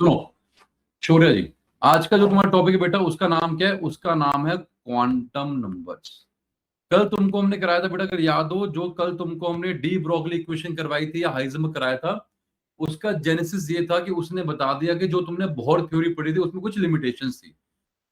सुनो शौर्य जी, आज का जो तुम्हारा टॉपिक है बेटा, उसका नाम क्या है? उसका नाम है क्वांटम नंबर्स। कल तुमको हमने कराया था बेटा, अगर याद हो, जो कल तुमको हमने डी ब्रोगली इक्वेशन करवाई थी या हाइजेनबर्ग कराया था, उसका जेनेसिस ये था कि उसने बता दिया कि जो तुमने बोहर थ्योरी पढ़ी थी उसमें कुछ लिमिटेशंस थी,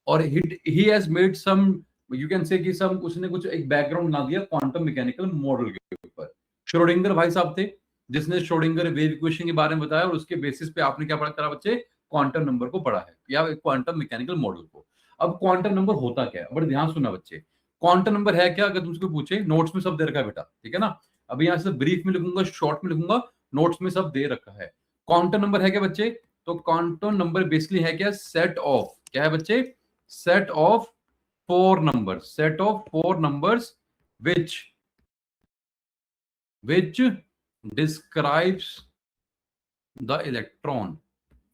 और he has made some, you can say कि सम, उसने कुछ एक बैकग्राउंड बना दिया क्वांटम मैकेनिकल मॉडल के ऊपर। श्रोडिंगर भाई साहब थे जिसने श्रोडिंगर वेव इक्वेशन के बारे में बताया, और उसके बेसिस पे आपने क्या पढ़ा करा बच्चे? क्वांटम नंबर को पढ़ा है या क्वांटम मैकेनिकल मॉडल को। अब क्वांटम नंबर होता क्या है, बड़े ध्यान सुनना बच्चे। क्वांटम नंबर है क्या, अगर तुमसे पूछे, नोट्स में सब दे रखा है बेटा, ठीक है ना। अभी यहाँ से ब्रीफ में लिखूंगा, शॉर्ट में लिखूंगा, नोट्स में सब दे रखा है। क्वांटम नंबर है क्या बच्चे? तो क्वांटम नंबर बेसिकली है क्या? सेट ऑफ, क्या है बच्चे? Set of four numbers, set of four numbers which describes the electron।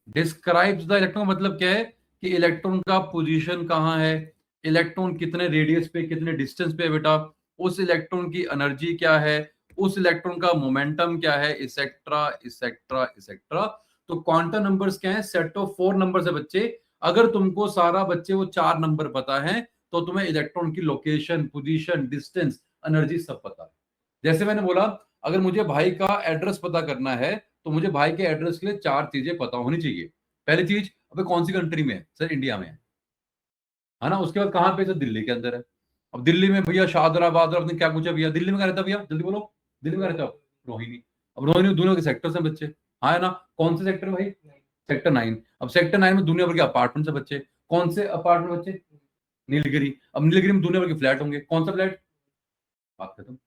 Describes the electron मतलब क्या है कि इलेक्ट्रॉन का पोजीशन कहाँ है, इलेक्ट्रॉन कितने रेडियस पे, कितने डिस्टेंस पे है बेटा, उस इलेक्ट्रॉन की एनर्जी क्या है, उस इलेक्ट्रॉन का मोमेंटम क्या है, इसेक्ट्रा इसेक्ट्रा इसेक्ट्रा। तो क्वांटम नंबर्स क्या है? सेट ऑफ फोर नंबर्स है बच्चे। अगर तुमको सारा बच्चे वो चार नंबर पता है तो तुम्हें इलेक्ट्रॉन की लोकेशन, पोजीशन, डिस्टेंस, एनर्जी सब पता है। जैसे मैंने बोला, अगर मुझे भाई का एड्रेस पता करना है तो मुझे भाई के एड्रेस के लिए चार चीजें पता होनी चाहिए। पहली चीज, अबे कौन सी कंट्री में है? सर इंडिया में है ना। उसके बाद कहाँ पे? सर दिल्ली के अंदर है। अब दिल्ली में भैया शाहदरा बादरा, आपने क्या पूछा भैया? दिल्ली में क्या रहता है भैया? जल्दी बोलो, दिल्ली में क्या रहता है? रोहिणी। अब रोहिणी दुनिया के सेक्टर्स हैं बच्चे, हाँ है ना। कौन से सेक्टर भाई? सेक्टर 9। अब सेक्टर 9 में दुनिया भर के अपार्टमेंट्स है बच्चे। कौन से अपार्टमेंट बच्चे? नीलगिरी। अब नीलगिरी में दुनिया भर के फ्लैट होंगे। कौन सा फ्लैट? बात खत्म।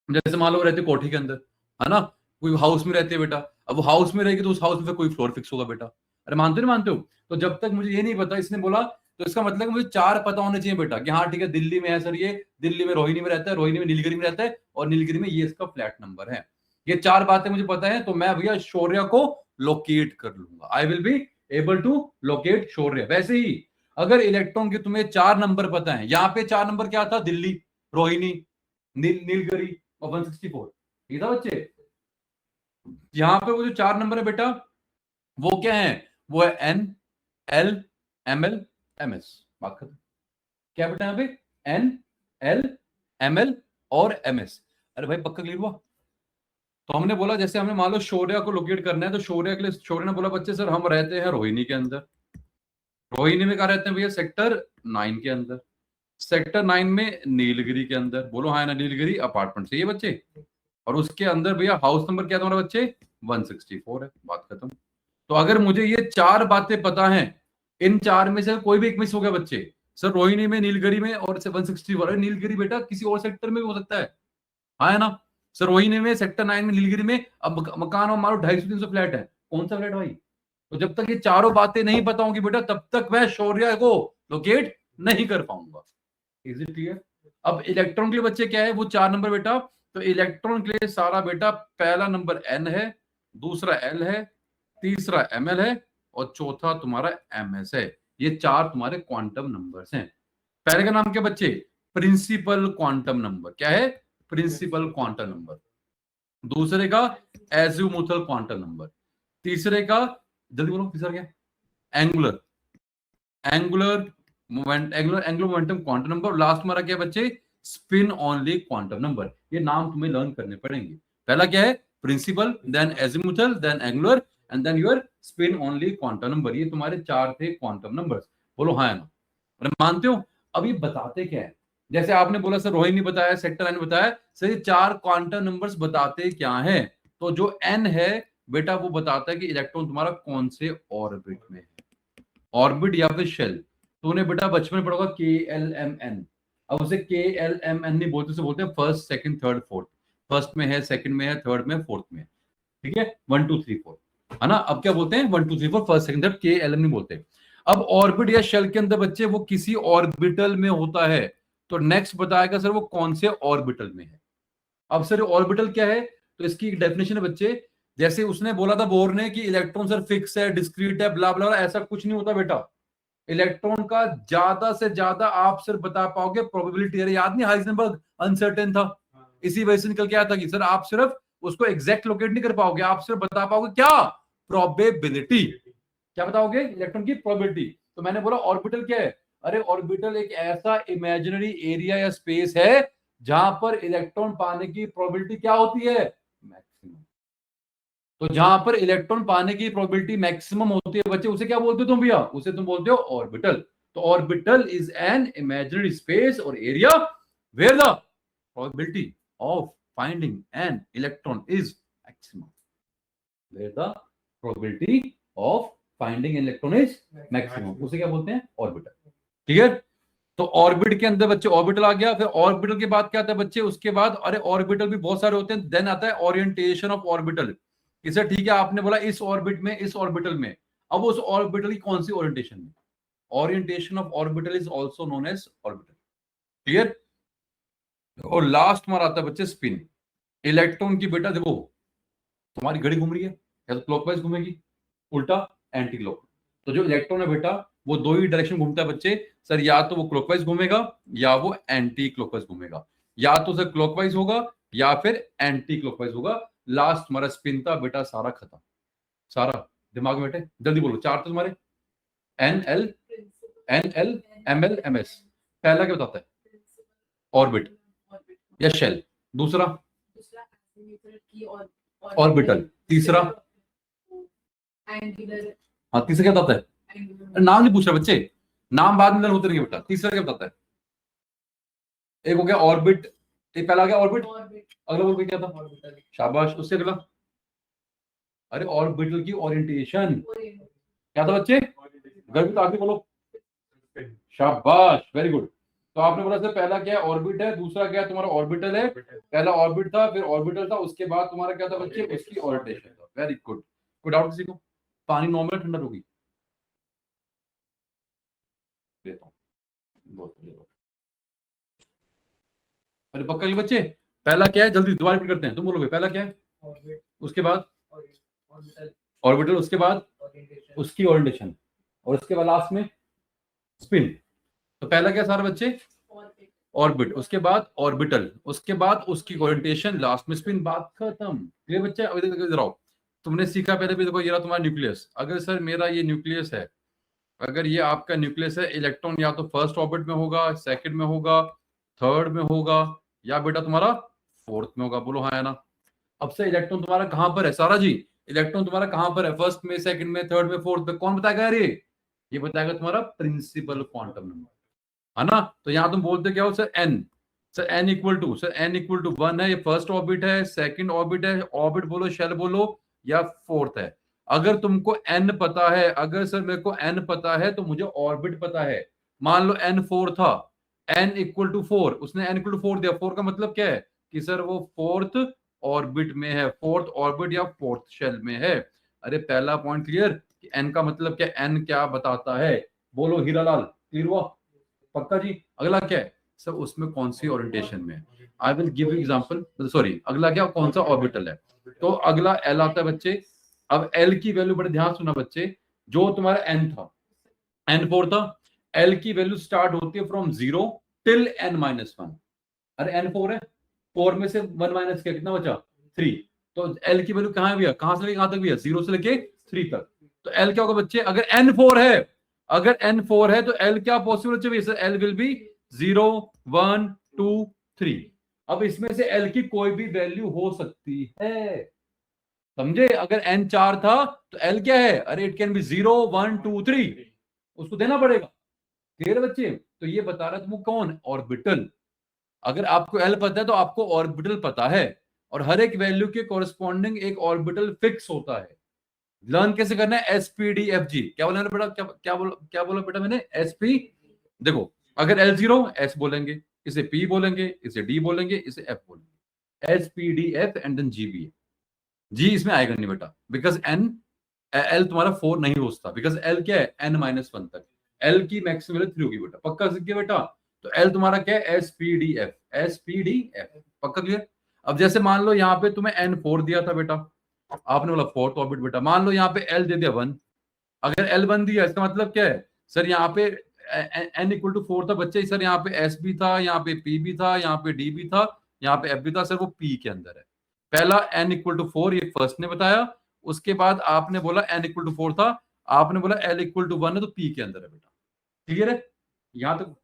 जैसे मान लो रहते कोठी के अंदर, है ना, कोई हाउस में रहते हैं बेटा। अब वो हाउस में रहेगी तो उस हाउस में फिर कोई फ्लोर फिक्स होगा बेटा। अरे मानते नहीं मानते हो? तो जब तक मुझे ये नहीं पता, इसने बोला, तो इसका मतलब मुझे चार पता होने चाहिए बेटा कि हाँ ठीक है, दिल्ली में है सर ये, दिल्ली में रोहिणी में रहता है, रोहिणी में नीलगिरी में रहता है, और नीलगिरी में ये इसका फ्लैट नंबर है। ये चार बातें मुझे पता है, तो मैं भैया शौर्य को लोकेट कर लूंगा। I will be able to locate Shaurya. वैसे ही अगर इलेक्ट्रॉन के तुम्हें चार नंबर पता है, यहाँ पे चार नंबर क्या था? दिल्ली, रोहिणी, नीलगिरी और 164, ठीक था बच्चे। यहाँ पे वो जो चार नंबर है बेटा, वो क्या है? वो है N, L, M L, M S. बात खत्म। क्या बेटा यहाँ पे? एन, एल, एम एल और एम एस। अरे भाई पक्का क्लियर हुआ? तो हमने बोला, जैसे हमने मान लो शौर्य को लोकेट करना है, तो शौर्य के लिए शौर्य ने बोला, बच्चे सर हम रहते हैं रोहिणी के अंदर। रोहिणी में कहा रहते हैं भैया? सेक्टर 9 के अंदर। सेक्टर 9 में नीलगिरी के अंदर। बोलो हाँ ना, नीलगिरी अपार्टमेंट से ये बच्चे। और उसके अंदर भैया हाउस नंबर क्या तुम्हारा बच्चे? 164 है। बात खत्म। तो अगर मुझे ये चार बातें पता हैं, इन चार में से कोई भी एक मिस हो गया बच्चे, सर रोहिणी में, नीलगिरी में और 164, अरे नीलगिरी बेटा किसी और सेक्टर में भी हो सकता है, हाँ है ना। सर रोहिणी में, सेक्टर 9 में, नीलगिरी में। अब मकान और मारो 250-300 फ्लैट है, कौन सा फ्लैट भाई? तो जब तक ये चारों बातें नहीं पता होंगी बेटा, तब तक मैं शौर्य को लोकेट नहीं कर पाऊंगा। Is it clear? अब इलेक्ट्रॉन के लिए बच्चे क्या है? वो चार नंबर बेटा। तो इलेक्ट्रॉन के लिए सारा बेटा, पहला नंबर एन है, दूसरा एल है, तीसरा एम एल है, और चौथा तुम्हारा एम एस है। ये चार तुम्हारे क्वांटम नंबर्स हैं। पहले का नाम क्या बच्चे? Principal quantum number. क्या है? Principal quantum number. दूसरे का एज्यूमुथल क्वांटम नंबर। तीसरे का, जल्दी बोलो तीसरा क्या? Angular, angular angular momentum quantum number. Last हमारा क्या बच्चे? Spin only quantum number. ये नाम तुम्हें लर्न करने पड़ेंगे। पहला क्या है? Principal, then azimuthal, then angular, and then your spin only quantum number. ये तुम्हारे चार थे क्वांटम नंबर्स। बोलो हाँ या ना? अरे मानते हो? अब ये बताते क्या है? जैसे आपने बोला सर रोहिणी बताया, सेक्टर 9 बताया, सर ये चार क्वांटम नंबर्स बताते क्या है? तो जो एन है बेटा, वो बताता है कि इलेक्ट्रॉन तुम्हारा कौन से ऑर्बिट में है, ऑर्बिट या फिर शेल। तो उन्हें बेटा बचपन में पढ़ा होगा KLMN। अब उसे KLMN नहीं बोलते, उसे बोलते हैं first, second, third, fourth. First में है, सेकंड में है, थर्ड में, फोर्थ में। ठीक है, 1 2 3 4, है ना। अब क्या बोलते हैं? 1 2 3 4, फर्स्ट सेकंड थर्ड, KLM नहीं बोलते। अब ऑर्बिट या शेल के अंदर बच्चे वो किसी ऑर्बिटल में होता है, तो नेक्स्ट बताएगा सर वो कौन से ऑर्बिटल में है। अब सर ऑर्बिटल क्या है? तो इसकी डेफिनेशन है बच्चे, जैसे उसने बोला था बोर ने कि इलेक्ट्रॉन सर फिक्स है, डिस्क्रीट है, ब्ला ब्ला, ऐसा कुछ नहीं होता बेटा। इलेक्ट्रॉन का ज्यादा से ज्यादा आप सिर्फ बता पाओगे प्रोबेबिलिटी। अरे याद नहीं, हाइजेनबर्ग अनसर्टेन था, इसी वजह से निकल के आया था कि सर आप सिर्फ उसको एग्जैक्ट लोकेट नहीं कर पाओगे, आप सिर्फ बता पाओगे क्या? प्रोबेबिलिटी। क्या बताओगे? इलेक्ट्रॉन की प्रोबेबिलिटी। तो मैंने बोला ऑर्बिटल क्या है? अरे ऑर्बिटल एक ऐसा इमेजिनरी एरिया या स्पेस है जहां पर इलेक्ट्रॉन पाने की प्रोबेबिलिटी क्या होती है? मैक्सिमम। तो जहां पर इलेक्ट्रॉन पाने की प्रोबेबिलिटी मैक्सिमम होती है बच्चे, उसे क्या बोलते हो तुम भैया? उसे तुम बोलते हो ऑर्बिटल। तो orbital is an imaginary space और area where the probability of finding an electron is maximum. Where the probability of finding electron is maximum, उसे क्या बोलते हैं? ऑर्बिटल। क्लियर? तो ऑर्बिट के अंदर बच्चे ऑर्बिटल आ गया। फिर ऑर्बिटल के बाद क्या आता है बच्चे? उसके बाद अरे ऑर्बिटल भी बहुत सारे होते हैं। देन आता है ओरिएंटेशन ऑफ ऑर्बिटल। इसे ठीक है, आपने बोला इस ऑर्बिट में, इस ऑर्बिटल में। अब उस ऑर्बिटल की कौन सी ओरिएंटेशन में? Orientation of orbital is also known as orbital. Clear? और लास्ट में आता है बच्चे स्पिन। इलेक्ट्रॉन की बेटा देखो, तुम्हारी घड़ी घूम रही है, या तो क्लॉकवाइज घूमेगी, उल्टा एंटी क्लॉक। तो जो इलेक्ट्रॉन है बेटा वो दो ही डायरेक्शन घूमता है बच्चे। सर या तो वो क्लॉकवाइज घूमेगा या वो एंटी क्लॉकवाइज घूमेगा। या तो सर क्लॉकवाइज होगा या फिर एंटी क्लॉकवाइज होगा। लास्ट तुम्हारा स्पिन था बेटा, सारा खत्म। सारा दिमाग में बैठे, जल्दी बोलो। चार तो तुम्हारे N L M L M S. पहला क्या बताता है? ऑर्बिट या शेल। दूसरा ऑर्बिटल। तीसरा हाँ, तीसरा क्या बताता है? नाम नहीं पूछ रहा बच्चे, नाम बाद में होते रहेंगे बेटा। तीसरा क्या बताता है? एक हो गया ऑर्बिट, एक पहला आ गया ऑर्बिट, अगला बोल क्या था? शाबाश। उससे अगला अरे ऑर्बिटल की ओरिएंटेशन क्या था बच्चे? घर तो आगे बोलो। शाबाश, वेरी गुड। तो आपने बोला सर पहला क्या है? ऑर्बिट है। दूसरा क्या है तुम्हारा? ऑर्बिटल है। पहला ऑर्बिट था, फिर ऑर्बिटल था, उसके बाद तुम्हारा क्या था बच्चे? उसकी ओरिएंटेशन था। Very good. कोई डाउट किसी को? पानी नॉर्मल ठंडा होगी? देता हूँ। अरे पक्का ये बच्चे, पहला क्या है? जल्दी दोबारा रिपीट करते हैं, तुम बोलोगे पहला क्या है? उसके बाद ऑर्बिटल, उसके बाद उसकी ओरिएंटेशन, और उसके बाद लास्ट में स्पिन। तो पहला क्या सारे बच्चे? ऑर्बिट, उसके बाद ऑर्बिटल, उसके बाद उसकी ओरिएंटेशन, लास्ट में स्पिन। बात खत्म। क्लियर बच्चे? अभी देखो इधर आओ। तुमने सीखा पहले भी, देखो ये रहा तुम्हारा न्यूक्लियस। अगर सर मेरा ये न्यूक्लियस है, अगर ये आपका न्यूक्लियस है, इलेक्ट्रॉन या तो फर्स्ट ऑर्बिट में होगा, सेकंड में होगा, थर्ड में होगा, या बेटा तुम्हारा फोर्थ में होगा। बोलो हाँ या ना। अब से इलेक्ट्रॉन तुम्हारा कहां पर है सारा जी? इलेक्ट्रॉन तुम्हारा कहां पर है? फर्स्ट में, सेकंड में, थर्ड में, फोर्थ में? कौन बताएगा यार? ये बताएगा तुम्हारा प्रिंसिपल क्वांटम नंबर, है ना? तो यहां तुम बोलते क्या हो sir? N. Sir N equal to, sir N equal to 1 है। ये फर्स्ट ऑर्बिट है, सेकंड ऑर्बिट है। ऑर्बिट बोलो, शेल बोलो, या फोर्थ है। अगर तुमको एन पता है, अगर सर मेरे को एन पता है तो मुझे ऑर्बिट पता है। मान लो एन 4 था, एन इक्वल टू 4, उसने एन इक्वल टू 4 दिया। 4 का मतलब क्या है? कि सर वो फोर्थ ऑर्बिट में है, फोर्थ ऑर्बिट या फोर्थ शेल में है। अरे पहला पॉइंट क्लियर? एन का मतलब क्या? एन क्या बताता है? बोलो हीरालाल, क्लियर हुआ? पक्का जी। अगला क्या है सर? उसमें कौन सी ओरिएंटेशन में? I will give you example. Sorry, अगला क्या, कौन सा ऑर्बिटल है? तो अगला एल आता है बच्चे। अब एल की वैल्यू, बड़े ध्यान सुना बच्चे, जो तुम्हारा एन था, एन 4 था, एल की वैल्यू स्टार्ट होती है फ्रॉम 0 टिल एन माइनस 1। अरे एन 4 है, 4 में से 1 माइनस किया, कितना बचा? 3। तो एल की वैल्यू कहां है भैया? कहां से लेके कहां तक भैया? 0 से लेके 3 तक। तो एल क्या होगा बच्चे? अगर एन 4 है, अगर एन 4 है तो एल क्या पॉसिबल बच्चे? Sir L will be 0 1 2 3। अब इसमें से एल की कोई भी वैल्यू हो सकती है, समझे? अगर एन 4 था तो एल क्या है? अरे इट कैन बी 0 1 2 3, उसको देना पड़ेगा। क्लियर बच्चे? तो ये बता रहा है तुमको कौन? ऑर्बिटल। अगर आपको एल पता है तो आपको ऑर्बिटल पता है, और हर एक वैल्यू के कॉरेस्पॉन्डिंग एक ऑर्बिटल फिक्स होता है। लर्न कैसे करना है? एसपीडीएफजी। क्या बोला बेटा? क्या बोला बेटा मैंने? एसपी। देखो, अगर एल 0 एस बोलेंगे, इसे पी बोलेंगे, इसे डी बोलेंगे, इसे एफ बोलेंगे। SPDF and then GB. जी इसमें आएगा नहीं बेटा, बिकॉज एन, एल तुम्हारा 4 नहीं होता, बिकॉज एल क्या है? एन माइनस 1 तक। एल की मैक्सिमम वैल्यू 3 होगी बेटा, पक्का सीख गया बेटा? तो एल तुम्हारा क्या है? SPDF, SPDF. पक्का क्लियर? अब जैसे मान लो यहाँ पे तुम्हें एन 4 दिया था बेटा, आपने बोला फोर्थ ऑर्बिट बेटा। मान लो यहाँ पे एल दे दिया 1। अगर एल 1 दिया, इसका मतलब क्या है? सर यहाँ पे एन इक्वल टू 4 था बच्चे, सर यहाँ पे एस भी था, यहाँ पे पी भी था, यहाँ पे डी भी था, यहाँ पे एफ भी था। सर वो पी के अंदर है। पहला एन इक्वल टू 4 ये फर्स्ट ने बताया, उसके बाद आपने बोला n इक्वल टू 4 था, आपने बोला l इक्वल टू 1 है तो p के अंदर है बेटा, क्लियर है? यहां तक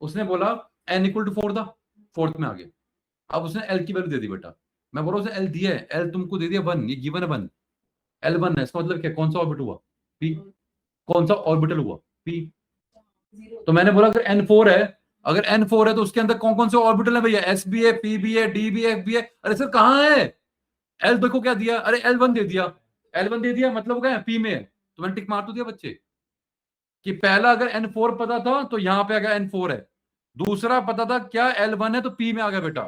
उसने बोला n इक्वल टू 4 था, फोर्थ में आ गया। अब उसने l की वैल्यू दे दी बेटा, मैं बोल रहा हूँ उसने l दिया है, l तुमको दे दिया 1, ये गिवन है 1, l 1 है, इसका मतलब क्या, कौन सा ऑर्बिट हुआ, p, कौन सा ऑर्बिटल हुआ, p। तो मैंने बोला अगर n 4 है, अगर n 4 है तो उसके अंदर कौन कौन से ऑर्बिटल है भैया, s भी है, p भी है, d भी है, f भी है। अरे सर कहाँ है l, देखो क्या दिया, अरे l1 दे दिया, l1 दे दिया मतलब क्या है, p में है, तो मैंने टिक मार तो दिया बच्चे कि पहला अगर n4 पता था तो यहां पे आ गया n4 है, दूसरा पता था क्या l1 है तो p में आ गया बेटा,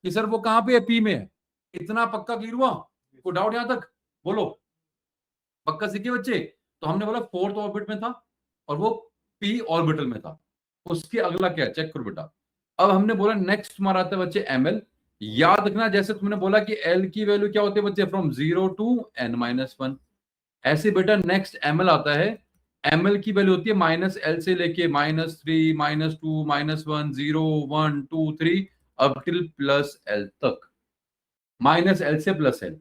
कि सर वो कहां पे है, p में है। इतना पक्का क्लियर हुआ, कोई डाउट यहां तक, बोलो पक्का सीखे बच्चे। तो हमने बोला फोर्थ ऑर्बिट में था और वो p ऑर्बिटल में था, उसके अगला क्या है चेक करो बेटा। अब हमने बोला नेक्स्ट तुम्हारा आता है बच्चे ml, याद रखना जैसे तुमने बोला कि l की वैल्यू क्या होती है बच्चे, फ्रॉम 0 टू n-1, ऐसे बेटा नेक्स्ट ml आता है, ml की वैल्यू होती है -l से लेके -3 -2 -1 0 1 2 3 अप टिल +l तक, -l से +l।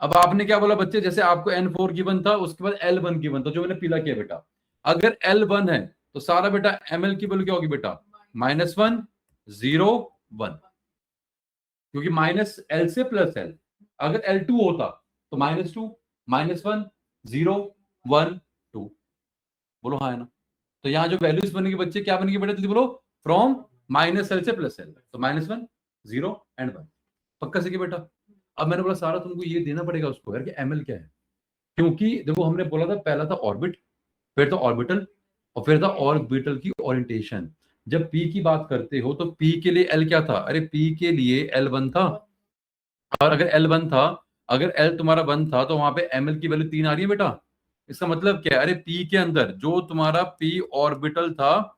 अब आपने क्या बोला बच्चे, जैसे आपको n4 गिवन था, उसके बाद l1 गिवन था, जो मैंने पीला किया बेटा। अगर l1 है तो सारा बेटा ml की वैल्यू क्या होगी बेटा, -1 0 1, क्योंकि -l से +l। अगर l2 होता तो -2 -1 0 1 2, बोलो हाँ है ना। तो यहाँ जो वैल्यूज बनेगी बच्चे क्या बनेगी बेटा, जल्दी बोलो, फ्रॉम -l से +l, तो -1 0 एंड 1, पक्का सीखे बेटा। अब मैंने बोला सारा तुमको ये देना पड़ेगा उसको यार कि ml क्या है, क्योंकि देखो हमने बोला था पहला था ऑर्बिट, फिर था ऑर्बिटल, और फिर था ऑर्बिटल की ओरिएंटेशन। जब p की बात करते हो तो p के लिए l क्या था, अरे p के लिए l1 था, और अगर l1 था, अगर l तुम्हारा 1 था तो वहां पे ml की वैल्यू 3 आ रही है बेटा। इसका मतलब क्या है, अरे p के अंदर जो तुम्हारा p ऑर्बिटल था,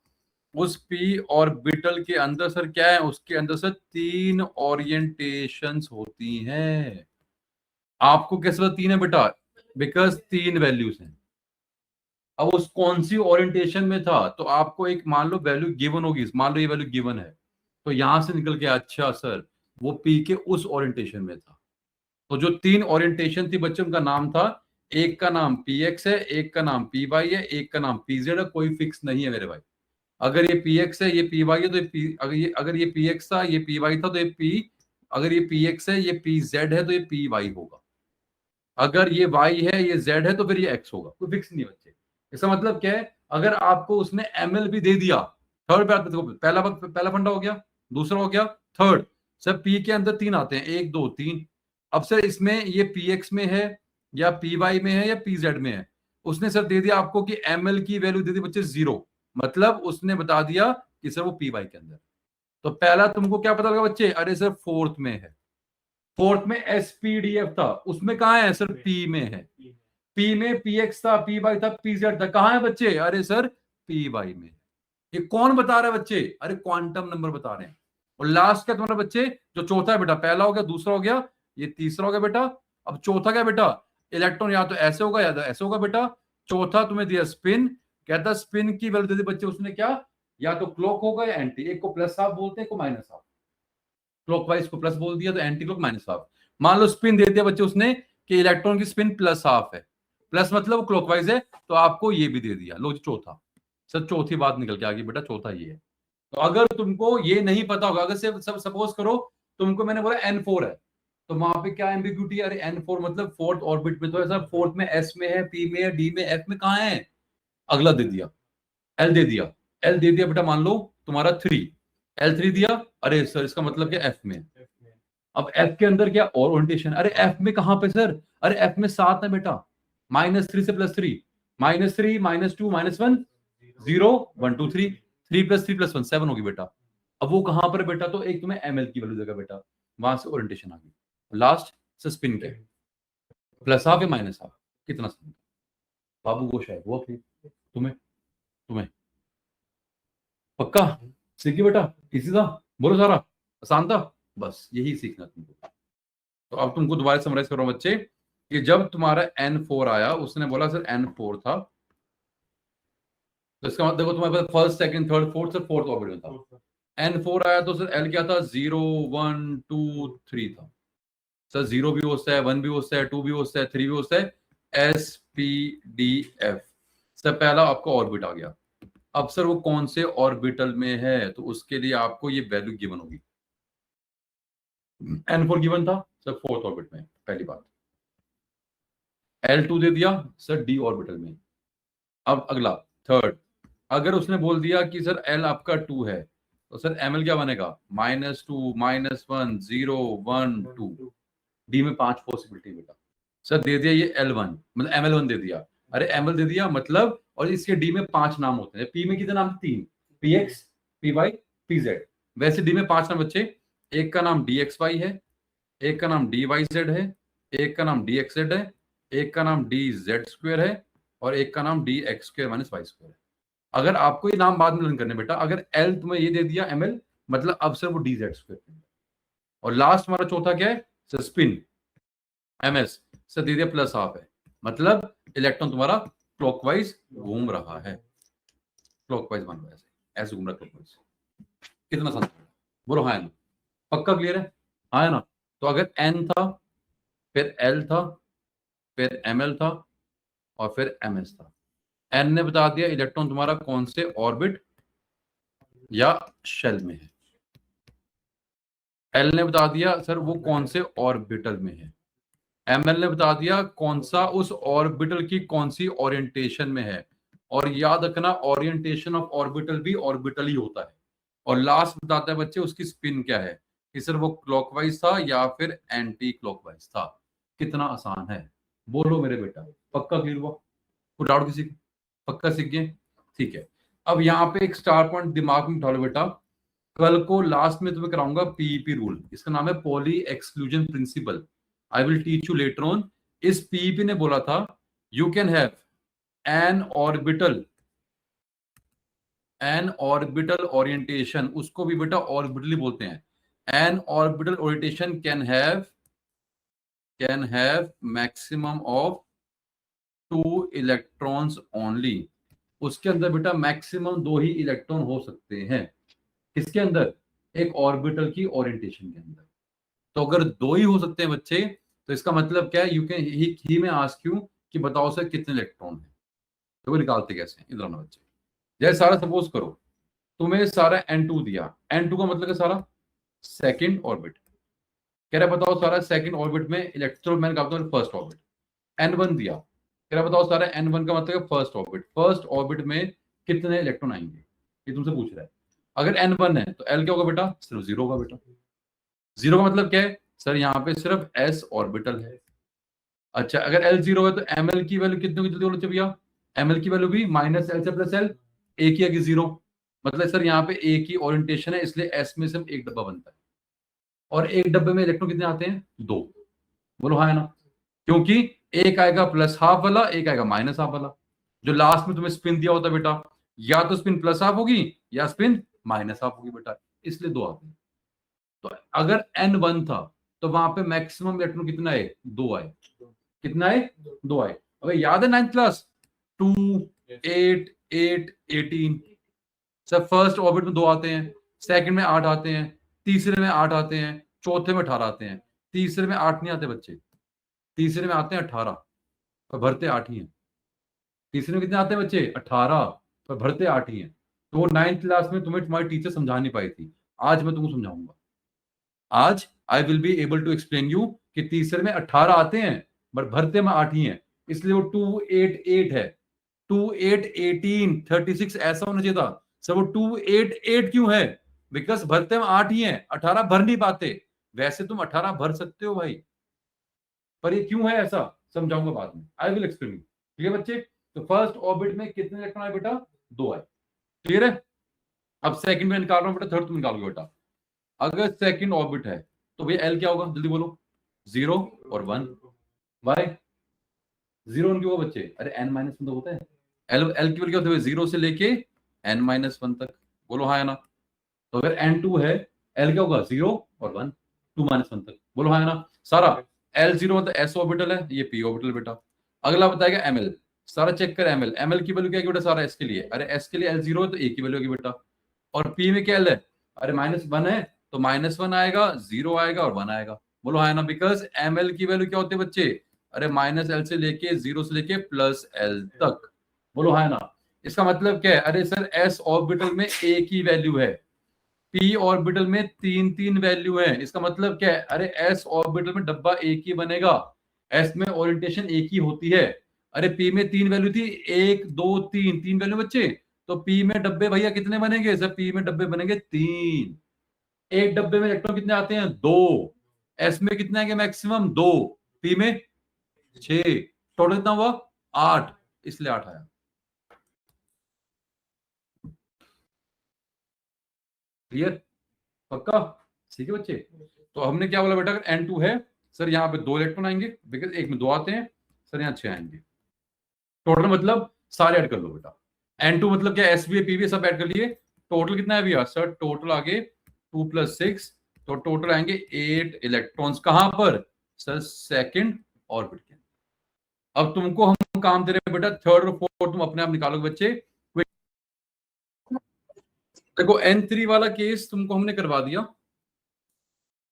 उस p ऑर्बिटल के अंदर सर क्या है, उसके अंदर सर 3 ओरिएंटेशंस होती हैं। आपको कैसे पता 3 है बेटा, बिकॉज 3 वैल्यूज हैं। अब उस कौन सी ओरिएंटेशन में था, तो आपको एक मान लो वैल्यू गिवन होगी, मान लो ये वैल्यू गिवन है, तो यहां से निकल के अच्छा सर वो p के उस ओरिएंटेशन में था। तो जो 3 ओरिएंटेशन थी बच्चे, उनका नाम था, एक का नाम px है, एक का नाम py है, एक का नाम pz है, कोई फिक्स नहीं है मेरे भाई। अगर ये px है, ये py है, तो ये p, अगर ये px था, ये py था, तो ये p, अगर ये px है, ये pz है, तो ये py होगा। अगर ये y है, ये z है, तो फिर ये x होगा, कोई फिक्स नहीं है बच्चे। इसका मतलब क्या है, अगर आपको उसने ml भी दे दिया, थर्ड बात देखो, पहला फंडा हो गया, दूसरा हो गया, थर्ड, सर p के अंदर 3 आते हैं, 1 2 3। अब सर इसमें ये px में है या py में है या pz में है, उसने सर दे दिया आपको कि ml की वैल्यू दे दी बच्चे 0, मतलब उसने बता दिया कि सर वो py के अंदर। तो पहला तुमको क्या पता लगा बच्चे, अरे सर फोर्थ में है, फोर्थ में एसपीडीएफ था, उसमें कहा है सर पी में है, पी में पीएक्स था, पी वाई था, पीजेड था, कहां है बच्चे, अरे सर पी वाई में। ये कौन बता रहा है बच्चे, अरे क्वांटम नंबर बता रहे हैं। और लास्ट क्या तुम्हारा बच्चे, जो चौथा है बेटा, पहला हो गया, दूसरा हो गया, ये तीसरा हो गया बेटा, अब चौथा क्या बेटा, इलेक्ट्रॉन या तो ऐसे होगा या तो ऐसे होगा बेटा। चौथा तुम्हें दिया स्पिन, कहता स्पिन की वैल्यू दे दी बच्चे उसने क्या, या तो क्लॉक होगा या एंटी, एक को प्लस हाफ बोलते हैं, एक को माइनस हाफ, क्लॉकवाइज को प्लस बोल दिया तो एंटी क्लॉक माइनस हाफ। मान लो स्पिन दे दिया बच्चे उसने कि इलेक्ट्रॉन की स्पिन प्लस हाफ है, प्लस मतलब क्लॉकवाइज है, तो आपको ये भी दे दिया, लो जी चौथा। सर चौथी बात निकल के आ गई बेटा, चौथा ये है। तो अगर तुमको ये नहीं पता होगा, अगर से सब सपोज करो तुमको मैंने बोला n4 है, तो वहां पे क्या एम्बिग्यूटी है, अरे n4 मतलब फोर्थ ऑर्बिट में, तो ऐसा फोर्थ में s में है, p में है, d में, f में कहां है, अगला दे दिया, l दे दिया, l दे दिया बेटा, मान लो तुम्हारा 3, l3 दिया, अरे सर इसका मतलब क्या f में। अब f के अंदर क्या और ओरिएंटेशन, अरे f में कहां पे सर, अरे f में 7 है बेटा, -3 से +3, -3 -2 -1 0 1 2 3, 3 + 3 + 1 7 होगी बेटा। अब वो कहां पर है बेटा, तो एक तुम्हें ml की वैल्यू देगा बेटा, वहां से ओरिएंटेशन आ गई। लास्ट से स्पिन के प्लस हाफ या माइनस हाफ, कितना स्पिन, बाबू वो शायद वो फिर तुम्हें तुम्हें पक्का सीखी बेटा, इसी था, बोलो सारा आसान था, बस यही सीखना तुमको। तो अब तुमको दोबारा समराइज कर रहा हूं बच्चे, कि जब तुम्हारा n4 आया, उसने बोला सर n4 था, तो इसका मतलब देखो तुम्हारे पास first second third fourth, sir fourth orbit में था, n4 आया तो सर l क्या था, 0 1 2 3 था, सर 0 भी हो सकता है, 1 भी हो सकता है, 2 भी हो सकता है, 3 भी हो सकता है, SPDF। सर पहला आपका ऑर्बिट आ गया। अब सर वो कौन से ऑर्बिटल में है, तो उसके लिए आपको ये वैल्यू गिवन होगी। N4 गिवन था सर फोर्थ ऑर्बिट में, पहली बात। L2 दे दिया सर D ऑर्बिटल में। अब अगला थर्ड, अगर उसने बोल दिया कि सर L आपका 2 है, तो सर ML क्या बनेगा, -2, -1, 0, 1, 2। डी में 5 पॉसिबिलिटी बेटा। सर दे दिया ये L1, मतलब ML1 दे दिया। अरे ML दे दिया मतलब, और इसके डी में 5 नाम होते हैं। पी में कितने नाम, 3, PX, PY, PZ। वैसे डी में 5 नाम बच्चे, एक का नाम DXY है, एक का नाम DYZ है, एक का नाम DXZ है, एक का नाम DZ² है, और एक का नाम DX² - Y² है। अगर आपको ये नाम बाद में लर्न करने बेटा, अगर L तुम्हें ये दे दिया ML, मतलब अब सर वो DZ²। और लास्ट हमारा चौथा क्या है सर, स्पिन MS। सर दे दिया +½ है, मतलब इलेक्ट्रॉन तुम्हारा क्लॉकवाइज घूम रहा है, क्लॉकवाइज बन रहा है, ऐसे घूम रहा है क्लॉकवाइज। कितना आसान, बोलो हाँ है ना, पक्का क्लियर है, हाँ है ना। तो अगर N था, फिर L था, फिर ML था, और फिर MS था। N ने बता दिया इलेक्ट्रॉन तुम्हारा कौन से ऑर्बिट या शेल में है। L ने बता दिया सर वो कौन से ऑर्बिटल में है। ML ने बता दिया कौन सा उस ऑर्बिटल की कौन सी ओरिएंटेशन में है। और याद रखना ओरिएंटेशन ऑफ ऑर्बिटल भी ऑर्बिटल ही होता है। और लास्ट बताता है बच्चे उसकी स्पिन क्या है, कि सर वो क्लॉकवाइज था या फिर एंटी क्लॉकवाइज था। कितना आसान है, बोलो मेरे बेटा, पक्का क्लियर हुआ, कोई डाउट किसी को, पक्का सीख गए, ठीक है। अब यहाँ पे एक स्टार पॉइंट दिमाग में उठा लो बेटा, कल को लास्ट में तुम्हें कराऊंगा पीईपी रूल, इसका नाम है poly exclusion principle. I will teach you later on. इस पीईपी ने बोला था you can have an orbital orientation, उसको भी बेटा ऑर्बिटल बोलते हैं। N orbital orientation can have maximum of 2 electrons only. उसके अंदर बेटा मैक्सिमम 2 ही इलेक्ट्रॉन हो सकते हैं। किसके अंदर, एक ऑर्बिटल की ओरिएंटेशन के अंदर। तो अगर 2 ही हो सकते हैं बच्चे, तो इसका मतलब क्या है, यू कैन ही में आस्क यू कि बताओ सर कितने इलेक्ट्रॉन है, तो वो निकालते कैसे हैं, इधर आना बच्चे। जैसे सारा सपोज करो तुम्हें सारा N2 दिया, N2 का मतलब है सारा सेकंड ऑर्बिट। कह रहा बताओ सारा सेकंड ऑर्बिट में इलेक्ट्रॉन, मैंने कहा फर्स्ट ऑर्बिट। N1 दिया, कह रहा बताओ सारा N1 का मतलब है फर्स्ट ऑर्बिट। फर्स्ट ऑर्बिट में कितने इलेक्ट्रॉन आएंगे, ये तुमसे पूछ रहा है। अगर N1 है तो L क्या होगा बेटा, सिर्फ 0 होगा बेटा। 0 का मतलब क्या है सर, यहाँ पे सिर्फ S ऑर्बिटल है। अच्छा अगर L0 है तो ML की वैल्यू कितनी होगी, जल्दी बोलो भैया। ML की वैल्यू भी -L से +L, एक ही है कि 0। मतलब सर यहाँ पे एक ही ओरिएंटेशन है, इसलिए S में सिर्फ एक डब्बा बनता है। और एक डब्बे में इलेक्ट्रॉन कितने आते हैं, 2। बोलो हाँ है ना, क्योंकि एक आएगा +½ वाला, एक आएगा -½ वाला। जो लास्ट में तुम्हें स्पिन दिया होता है बेटा, या तो स्पिन +½ होगी या स्पिन -½ होगी बेटा, इसलिए 2 आते हैं। तो अगर N1 था तो वहां पे मैक्सिमम इलेक्ट्रॉन कितना है, 2 आए। कितना है, 2 आए। अबे याद है 9th class, 2, 8, 8, 18। Sir first orbit में 2 आते हैं, सेकंड में 8 आते हैं, तीसरे में 8 आते हैं, चौथे में 18 आते हैं। तीसरे में 8 नहीं आते बच्चे, तीसरे में आते हैं 18, और भरते 8 ही हैं। तीसरे में कितने आते हैं बच्चे, 18, पर भरते 8 ही हैं। तो वो 9th क्लास में तुम्हें तुम्हारी टीचर समझा नहीं पाई थी, आज मैं तुमको समझाऊंगा। आज I will be able to explain you कि तीसरे में 18 आते हैं बट भरते में 8 ही हैं, इसलिए वो 2, 8, 8 है। 2, 8, 18, 36 ऐसा होना चाहिए था। सर वो 2, 8, 8 क्यों है, बिकॉज भरते में 8 ही हैं, 18 भर नहीं पाते। वैसे तुम 18 भर सकते हो भाई, पर ये क्यों है ऐसा समझाऊंगा बाद में, I will explain you. Clear बच्चे, तो फर्स्ट ऑर्बिट में कितने इलेक्ट्रॉन आए बेटा, 2 आए। क्लियर है। अब सेकंड में निकाल रहा हूं बेटा, थर्ड तुम निकालोगे बेटा। अगर सेकंड ऑर्बिट है तो भैया एल क्या होगा, जल्दी बोलो। 0 और 1। वाई 0 क्यों होगा बच्चे, अरे n-1 तो होता है। एल की वैल्यू क्या होती है, 0 से लेके n-1 तक। बोलो हाँ है ना। तो अगर n2 है, एल क्या होगा, 0 और 1, 2-1 तक। बोलो हाँ है ना। सारा L0 मतलब s ऑर्बिटल है, ये p ऑर्बिटल बेटा। अगला बताएगा ml, सारा चेक कर ml की वैल्यू क्या है बेटा, सारा s के लिए। अरे s के लिए L0 है तो a की वैल्यू होगी बेटा। और p में क्या l है, अरे -1 है तो -1 आएगा, 0 आएगा और 1 आएगा। बोलो हाँ ना, बिकॉज ml की वैल्यू क्या होती है बच्चे, अरे -l से लेके 0 से लेके +l तक। बोलो हाँ ना, इसका मतलब क्या है, अरे सर s ऑर्बिटल में एक ही वैल्यू है, p ऑर्बिटल में 3 वैल्यू है। इसका मतलब क्या है, अरे s ऑर्बिटल में डब्बा एक ही बनेगा, s में ओरिएंटेशन एक ही होती है। अरे p में 3 वैल्यू थी, 1 2 3 वैल्यू बच्चे, तो p में डब्बे भैया कितने बनेंगे सर, p में डब्बे बनेंगे 3। एक डब्बे में इलेक्ट्रॉन कितने आते हैं, 2। s में कितने आएंगे मैक्सिमम, 2। p में 6। टोटल कितना हुआ, 8, इसलिए 8 आया। क्लियर, पक्का, ठीक है बच्चे। तो हमने क्या बोला बेटा, अगर N2 है सर यहाँ पे 2 इलेक्ट्रॉन आएंगे, बिकॉज एक में 2 आते हैं सर, यहाँ 6 आएंगे। टोटल मतलब सारे ऐड कर लो बेटा, N2 मतलब क्या, एस बी पी बी सब ऐड कर लिए। टोटल कितना है भैया सर, टोटल आगे 2 + 6, तो टोटल आएंगे 8 इलेक्ट्रॉन्स। कहां पर सर, सेकंड ऑर्बिट के। अब तुमको हम काम दे रहे हैं बेटा, थर्ड और फोर्थ तुम अपने आप निकालोगे बच्चे। देखो N3 वाला केस तुमको हमने करवा दिया,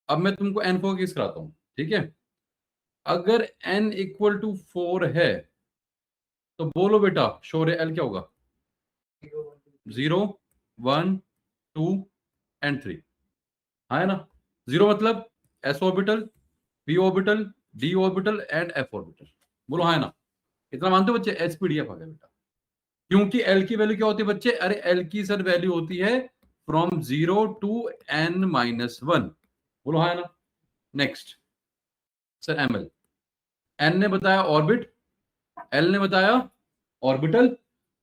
अब मैं तुमको N4 केस कराता हूं, ठीक है। अगर n = 4 है तो बोलो बेटा श्योर है L क्या होगा, 0 1 2 एंड 3, है ना। 0 मतलब s orbital, p orbital, d orbital and f orbital. बोलो हाँ है ना, इतना मानते हो बच्चे, SPDF आ गया बेटा। क्योंकि L की वैल्यू क्या होती है बच्चे, अरे L की सर वैल्यू होती है फ्रॉम 0 टू n-1। बोलो हाँ है ना। नेक्स्ट सर ml, n ने बताया ऑर्बिट, L ने बताया ऑर्बिटल,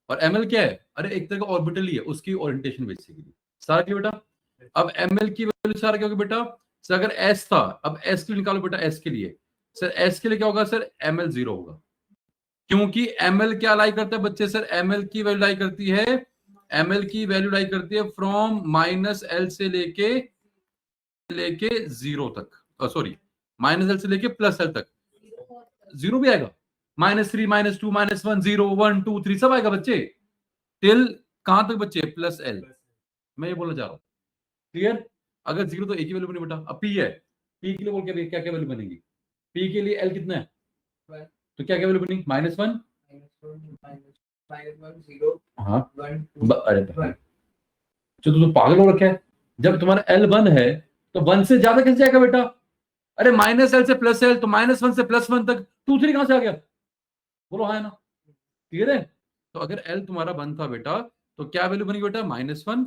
और ml क्या है, अरे एक तरह का ऑर्बिटल ही है, उसकी ओरिएंटेशन बेसिकली। सारा क्लियर बेटा। अब ml की वैल्यू सारा क्या होगी बेटा, सर अगर s था, अब s के लिए निकालो बेटा, s के लिए सर, s के लिए क्या होगा सर, ml 0 होगा। क्योंकि ml क्या लाई करता है बच्चे, सर ml की वैल्यू लाई करती है, ml की वैल्यू लाई करती है फ्रॉम -l से लेके 0 तक, सॉरी -l से लेके +l तक। 0 भी आएगा, -3 -2 -1 0 1 2 3 सब आएगा बच्चे, टिल कहां तक बच्चे, +l। मैं ये बोलना चाह रहा हूं, क्लियर। अगर 0 तो एक ही वैल्यू बनी बेटा। अब p है, p के लिए बोल के क्या क्या वैल्यू बनेगी, p के लिए l कितना है, तो क्या क्या वैल्यू बनी, -1 हाँ अरे तो पागल हो रखा है, जब तुम्हारा L 1 है तो 1 से ज्यादा कैसे जाएगा बेटा, अरे -l से +l, तो -1 से +1 तक 2 3 कहां से आ गया, बोलो हाँ है ना, क्लियर है। तो अगर L तुम्हारा 1 था बेटा, तो क्या वैल्यू बनेगी बेटा, -1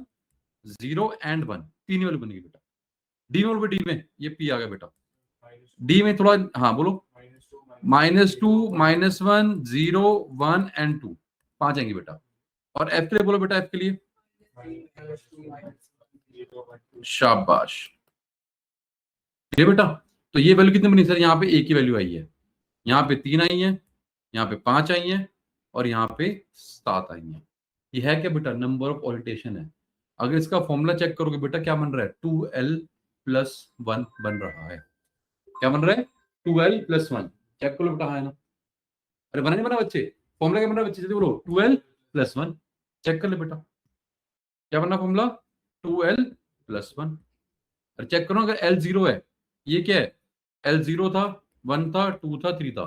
0 एंड 1, 3 वैल्यू बनेगी बेटा। डी में बोलो, डी में ये p आ गया बेटा, डी में थोड़ा हाँ बोलो, -2 -1 0 1 एंड 2, 5 आएंगे बेटा। और f के लिए बोलो बेटा, f के लिए शाबाश, ये बेटा। तो ये वैल्यू कितनी बनी सर, यहाँ पे एक ही वैल्यू आई है, यहाँ पे 3 आई है, यहाँ पे 5 आई है, और यहाँ पे 7 आई है। ये है क्या बेटा, नंबर ऑफ ओरिएंटेशन है। अगर इसका फॉर्मूला चेक करोगे बेटा, क्या बन रहा है, 2l + 1 बन रहा है। क्या बन रहा है, 2l + 1, चेक करो बेटा, हाँ है ना। अरे बना नहीं बना बच्चे, फॉर्मूला क्या बन रहा है बच्चे, जल्दी बोलो, 2l + 1, चेक कर ले बेटा, क्या बना फॉर्मूला, 2l + 1। अरे चेक करो, अगर l 0 है, ये क्या है, l 0 था, 1 था, 2 था, 3 था।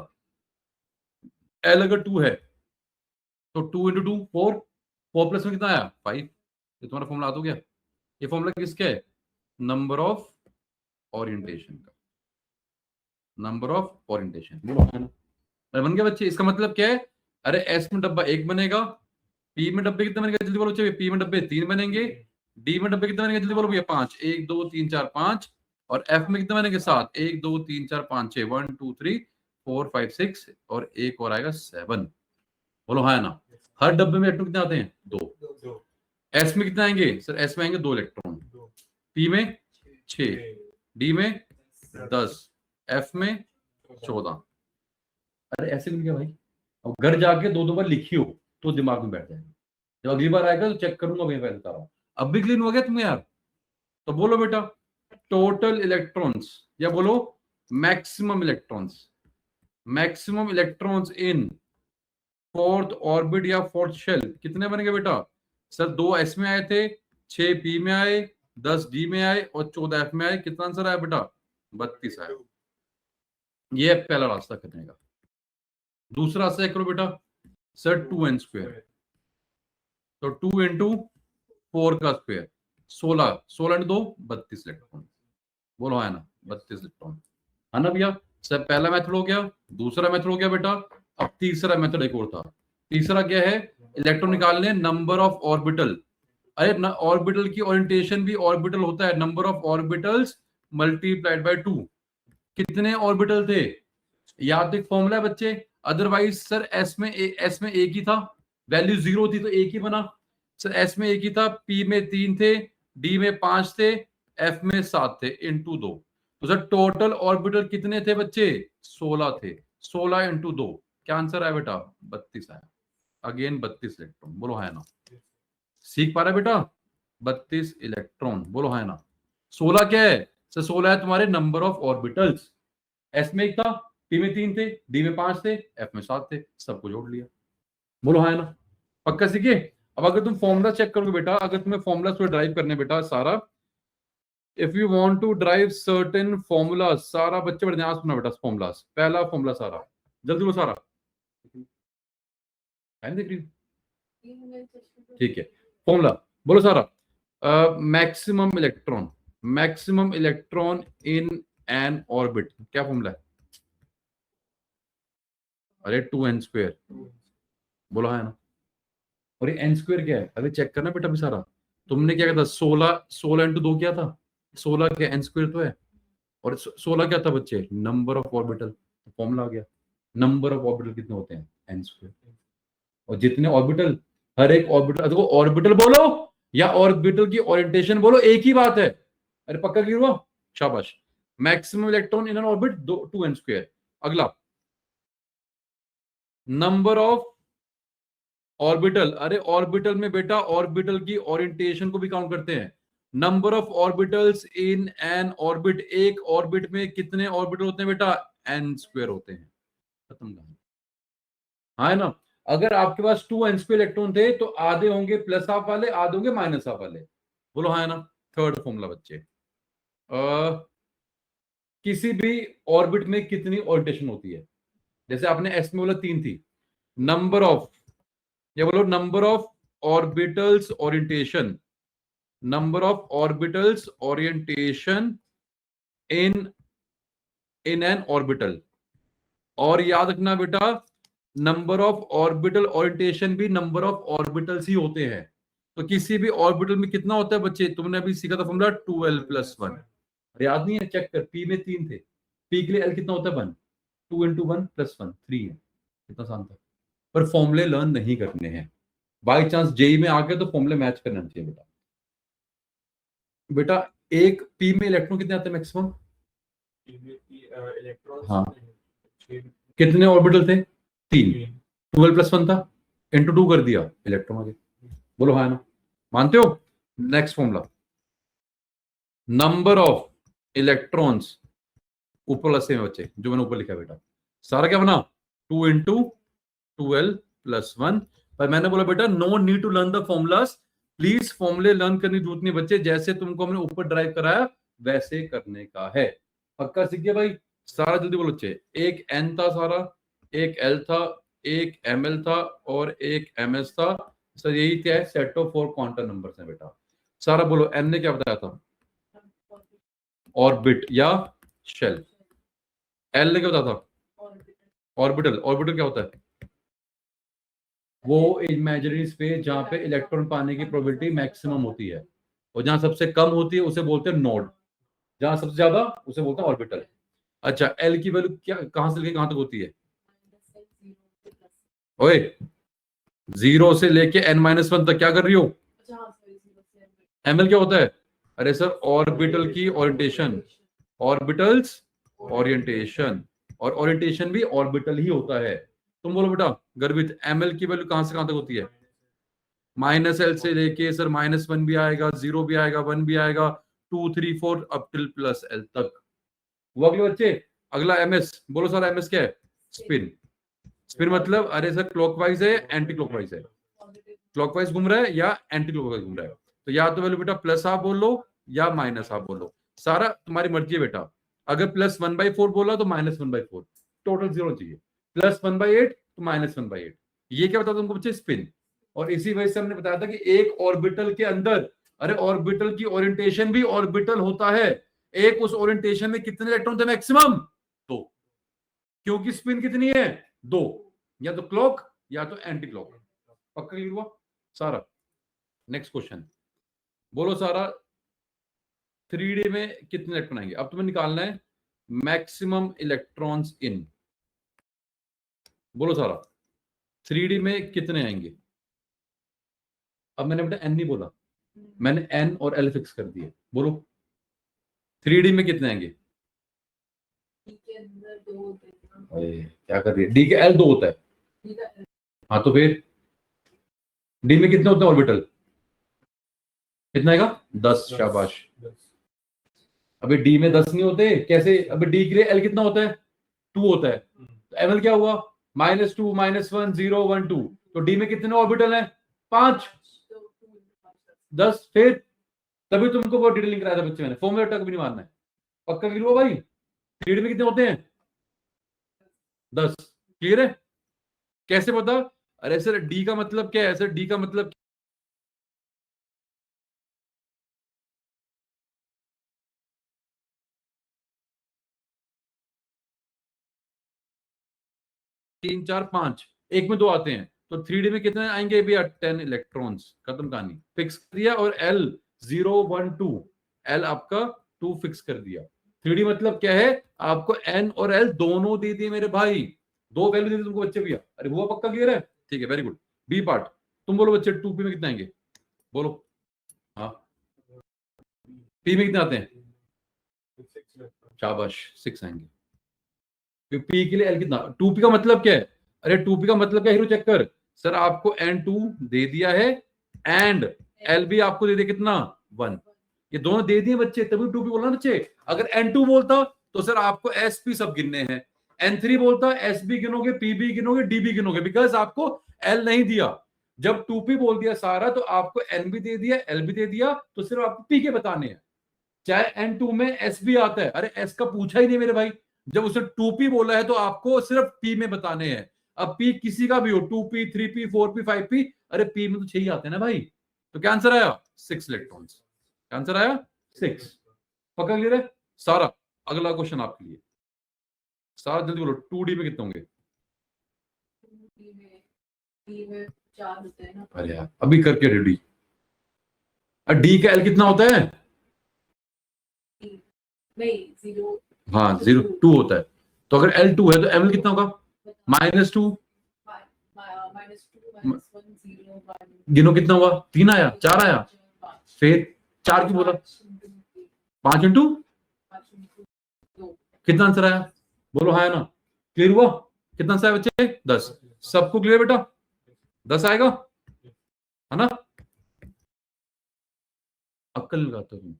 l अगर 2 है तो 2 × 2 4, 4 + 1 कितना आया, 5। ये तुम्हारा फॉर्मूला आ तो गया। ये फॉर्मूला किसका है, नंबर ऑफ ओरिएंटेशन का, नंबर ऑफ ओरिएंटेशन। अरे बन गया बच्चे, इसका मतलब क्या है, अरे एस में डब्बा एक बनेगा, पी में डब्बे कितने बनेंगे जल्दी बोलो, चाहिए पी में डब्बे 3 बनेंगे, डी में डब्बे कितने बनेंगे जल्दी बोलो भैया, 5 1 2 3 4 5, और एफ में कितने बनेंगे 7 1 2 3 4 5 6 1 2 3 4 5 6, और एक और आएगा 7। बोलो हाँ है ना। हर डब्बे में इलेक्ट्रॉन कितने आते हैं, 2। एस में कितने आएंगे सर, एस में आएंगे 2 इलेक्ट्रॉन, पी में 6, डी में 10, एफ में 14। अरे ऐसे मिल गया भाई, अब घर जाके 2 बार लिखियो तो दिमाग में बैठ जाएगा, जब अगली बार आएगा तो चेक करूंगा, मैं बता रहा हूँ। अब भी क्लीन हो गया तुम्हें यार। तो बोलो बेटा, टोटल इलेक्ट्रॉन्स, या बोलो maximum electrons, maximum electrons in fourth orbit या फोर्थ शेल कितने बनेंगे बेटा, सर 2 एस में आए थे, 6 पी में आए, 10 डी में आए, और 14 एफ में आए। कितना आंसर आया बेटा, 32 आया। ये है पहला रास्ता करने का। दूसरा रास्ता करो बेटा सर 2n², तो 2 इंटू 4 का स्क्वायर 16, 16 इंटू 2 32 इलेक्ट्रॉन। बोलो है ना 32 इलेक्ट्रॉन, है ना भैया। सर पहला मेथड हो गया, दूसरा मेथड हो गया बेटा। अब तीसरा मेथड एक और था। तीसरा क्या है, इलेक्ट्रॉन निकालने नंबर ऑफ ऑर्बिटल। अरे ना, ऑर्बिटल की ओरिएंटेशन भी ऑर्बिटल होता है, number of orbitals multiplied by 2। कितने ऑर्बिटल थे, याद एक फॉर्मूला है बच्चे। अदरवाइज सर एस में एक ही था, वैल्यू 0 थी तो एक ही बना। सर एस में एक ही था, पी में 3 थे, डी में 5 थे, एफ में 7 थे, इंटू 2। तो सर टोटल ऑर्बिटल कितने थे बच्चे, 16 थे। 16 इंटू 2 क्या आंसर आया बेटा, 32 आया। अगेन 32 इलेक्ट्रॉन, बोलो है ना। सीख पा रहे बेटा, 32 इलेक्ट्रॉन, बोलो है ना। 16 क्या है सर, 16 है तुम्हारे नंबर ऑफ ऑर्बिटल्स। एस में एक था, पी में 3 थे, डी में 5 थे, एफ में 7 थे, सबको जोड़ लिया। बोलो है ना, पक्का सीखिए। अब अगर तुम फॉर्मूला चेक करोगे बेटा, अगर तुम्हें फॉर्मूला से ड्राइव करने बेटा सारा, if you want to drive certain formula, सारा बच्चे बड़े ध्यान सुनना बेटा। फॉर्मूला पहला फॉर्मूला सारा जल्दी बोलो सारा, टाइम देख रही हूँ, ठीक है। फॉर्मूला बोलो सारा, maximum electron in an orbit, क्या फॉर्मूला है, अरे 2n², बोलो है ना। और ये n² क्या है, अरे चेक करना बेटा भी सारा। तुमने क्या किया था, 16 इंटू 2 किया था, 16 क्या n² तो है, और 16 क्या था बच्चे, नंबर ऑफ ऑर्बिटल। फॉर्मूला आ गया, नंबर ऑफ ऑर्बिटल कितने होते हैं, n²। और जितने ऑर्बिटल, हर एक ऑर्बिटल, देखो ऑर्बिटल बोलो या ऑर्बिटल की ओरिएंटेशन बोलो, एक ही बात है। अरे पक्का क्लियर हुआ, शाबाश। Maximum electron in an orbit 2n²। अगला नंबर ऑफ ऑर्बिटल, अरे ऑर्बिटल में बेटा ऑर्बिटल की ओरिएंटेशन को भी काउंट करते हैं। Number of orbitals in an orbit, एक ऑर्बिट में कितने ऑर्बिटल होते हैं बेटा, n² होते हैं। खत्म कहानी, हाँ है ना। अगर आपके पास 2n² इलेक्ट्रॉन थे तो आधे होंगे प्लस हाफ वाले, आधे होंगे माइनस हाफ वाले, बोलो हाँ है ना। थर्ड फॉर्मूला बच्चे, किसी भी ऑर्बिट में कितनी ओरिएंटेशन होती है, जैसे आपने एस में बोला 3 थी, नंबर ऑफ, या बोलो number of orbitals orientation, number of orbitals orientation in an orbital. और याद रखना बेटा, नंबर ऑफ ऑर्बिटल ओरिएंटेशन भी नंबर ऑफ ऑर्बिटल्स ही होते हैं। तो किसी भी ऑर्बिटल में कितना होता है बच्चे, तुमने अभी सीखा था फॉर्मूला 2l+1, याद नहीं है, चेक कर। पी में 3 थे, पी के लिए एल कितना होता है 1, 2 इंटू 1+1 3 है, कितना आसान था। पर फॉर्मूले लर्न नहीं करने हैं, बाई चांस जेई में आ गए तो फॉर्मूले मैच करना चाहिए बेटा। बेटा एक पी में इलेक्ट्रॉन कितने आते हैं मैक्सिमम, हाँ कितने ऑर्बिटल थे, 3, 2l+1 था, इंटू 2 कर दिया, इलेक्ट्रॉन आ गए, बोलो हाँ ना, मानते हो। Next formula, number of electrons, ऊपर वाला सेम बच्चे जो मैंने ऊपर लिखा बेटा, सारा क्या बना 2 इंटू 2l+1। पर मैंने बोला बेटा no need to learn the formulas, please फॉर्मूले लर्न करने की जरूरत नहीं बच्चे, जैसे तुमको हमने ऊपर ड्राइव कराया वैसे करने का है। पक्का सीख गया भाई, सारा जल्दी बोलो बच्चे। एक n था सारा, एक l था, एक ml था और एक ms था। सर यही क्या है, सेट ऑफ 4 क्वांटम नंबर्स हैं बेटा। सारा बोलो, n ने क्या बताया था, ऑर्बिट या शेल, l ने क्या बताया था, ऑर्बिटल। ऑर्बिटल क्या होता है, वो इमेजिनरी स्पेस जहां पे इलेक्ट्रॉन पाने की प्रोबेबिलिटी मैक्सिमम होती है, और जहां सबसे कम होती है उसे बोलते हैं नोड, जहां सबसे ज्यादा उसे बोलते हैं ऑर्बिटल। अच्छा एल की वैल्यू क्या, कहां से लेके कहां तक होती है, ओए 0 से लेके n-1 तक, क्या कर रही हो, ml क्या होता है, अरे सर ऑर्बिटल की ओरिएंटेशन, ऑर्बिटल्स ओरिएंटेशन, और ओरिएंटेशन भी ऑर्बिटल ही होता है। तुम बोलो बेटा गर्वित, ml की वैल्यू कहां से कहां तक होती है, -l से लेके सर -1 भी आएगा, 0 भी आएगा, 1 भी आएगा, 2 3 4 अप टिल +l तक। वो अगले बच्चे, अगला ms, बोलो सर ms क्या है, स्पिन। स्पिन मतलब अरे सर क्लॉकवाइज है एंटी क्लॉकवाइज है, क्लॉकवाइज घूम रहा है या एंटी क्लॉकवाइज घूम रहा है, तो या तो वैल्यू बेटा प्लस हाफ बोल लो या माइनस हाफ बोल लो, सारा तुम्हारी मर्जी है बेटा। अगर +1/4 बोला तो -1/4, टोटल 0 चाहिए। +1/8 तो -1/8। ये क्या बताता तुमको बच्चे? स्पिन। और इसी वजह से हमने बताया था कि एक ऑर्बिटल के अंदर, अरे ऑर्बिटल की ओरिएंटेशन भी ऑर्बिटल होता है, एक उस ओरिएंटेशन में कितने इलेक्ट्रॉन थे? मैक्सिमम 2, क्योंकि स्पिन कितनी है? 2, या तो क्लॉक या तो एंटी क्लॉक। पक्का क्लियर हुआ सारा? नेक्स्ट क्वेश्चन बोलो सारा, 3D में कितने इलेक्ट्रॉन आएंगे? अब तुम्हें निकालना है मैक्सिमम इलेक्ट्रॉन्स इन। बोलो सारा, 3D में कितने आएंगे? अब मैंने बेटा एन नहीं बोला, मैंने एन और एल फिक्स कर दिए। बोलो 3D में कितने आएंगे? क्या कर रही है? डी के एल 2 होता है। हाँ तो फिर डी में कितने होते हैं ऑर्बिटल? कितना आएगा? 10। शाबाश। अभी डी में 10 नहीं होते कैसे? अभी डी के लिए एल कितना होता है? 2 होता है। तो एम एल क्या हुआ? -2 -1 0 1 2। तो डी में कितने ऑर्बिटल हैं? 5 10। फिर तभी तुमको वो डिटेलिंग कराया था बच्चे, मैंने फॉर्मूला तक भी नहीं मानना है। पक्का क्लियर हुआ भाई? 3D में कितने होते हैं? 10। क्लियर है? कैसे पता? अरे सर डी का मतलब क्या है? सर डी का मतलब 3 4 5, एक में 2 आते हैं, तो 3D में कितने आएंगे भैया? 10 इलेक्ट्रॉन्स। खत्म कहानी। फिक्स कर दिया। और एल 0 1 2, एल आपका 2 फिक्स कर दिया। 3D मतलब क्या है? आपको एन और एल दोनों दे दिए मेरे भाई, 2 वैल्यू दे दी तुमको बच्चे भैया। अरे हुआ? पक्का क्लियर है? ठीक है, वेरी गुड। बी पार्ट तुम बोलो बच्चे, 2P में कितने आएंगे? बोलो। हाँ, पी में कितने आते हैं? शाबाश, 6 आएंगे। पी के लिए एल कितना? 2P का मतलब क्या है? अरे 2P का मतलब क्या हीरो? चेक कर सर, आपको N2 दे दिया है एंड एल भी आपको दे दिया कितना? 1। ये दोनों दे दिए बच्चे, तभी 2P बोला ना बच्चे। अगर N2 बोलता तो सर आपको SP सब गिनने हैं, N3 बोलता SB गिनोगे, PB गिनोगे, DB गिनोगे, बिकॉज आपको L नहीं दिया। जब 2P बोल दिया सारा तो आपको N भी दे दिया, L भी दे दिया, तो सिर्फ आपको P के बताने हैं। चाहे N2 में S भी आता है, अरे S का पूछा ही नहीं मेरे भाई। जब उसने 2P बोला है तो आपको सिर्फ P में बताने हैं। अब P किसी का भी हो, 2P 3P 4P 5P, अरे P में तो 6 ही आते हैं ना भाई। तो क्या आंसर आया? 6 इलेक्ट्रॉन्स। क्या आंसर आया? 6। पक्का क्लियर है सारा? अगला क्वेश्चन आपके लिए। सारा जल्दी बोलो, 2D में कितने होंगे? अरे यार अभी करके रेडी। डी का एल कितना होता है? हाँ 0 2 होता है। तो अगर एल 2 है तो एम एल कितना होगा? -2। गिनो कितना हुआ? 3 आया, 4 आया। फिर 4 क्यों बोला? 5 इंटू कितना आंसर आया? बोलो हाँ है ना? क्लियर हुआ? कितना आंसर आया बच्चे? 10। सबको क्लियर बेटा? 10 आएगा है ना? अक्ल लगाते हो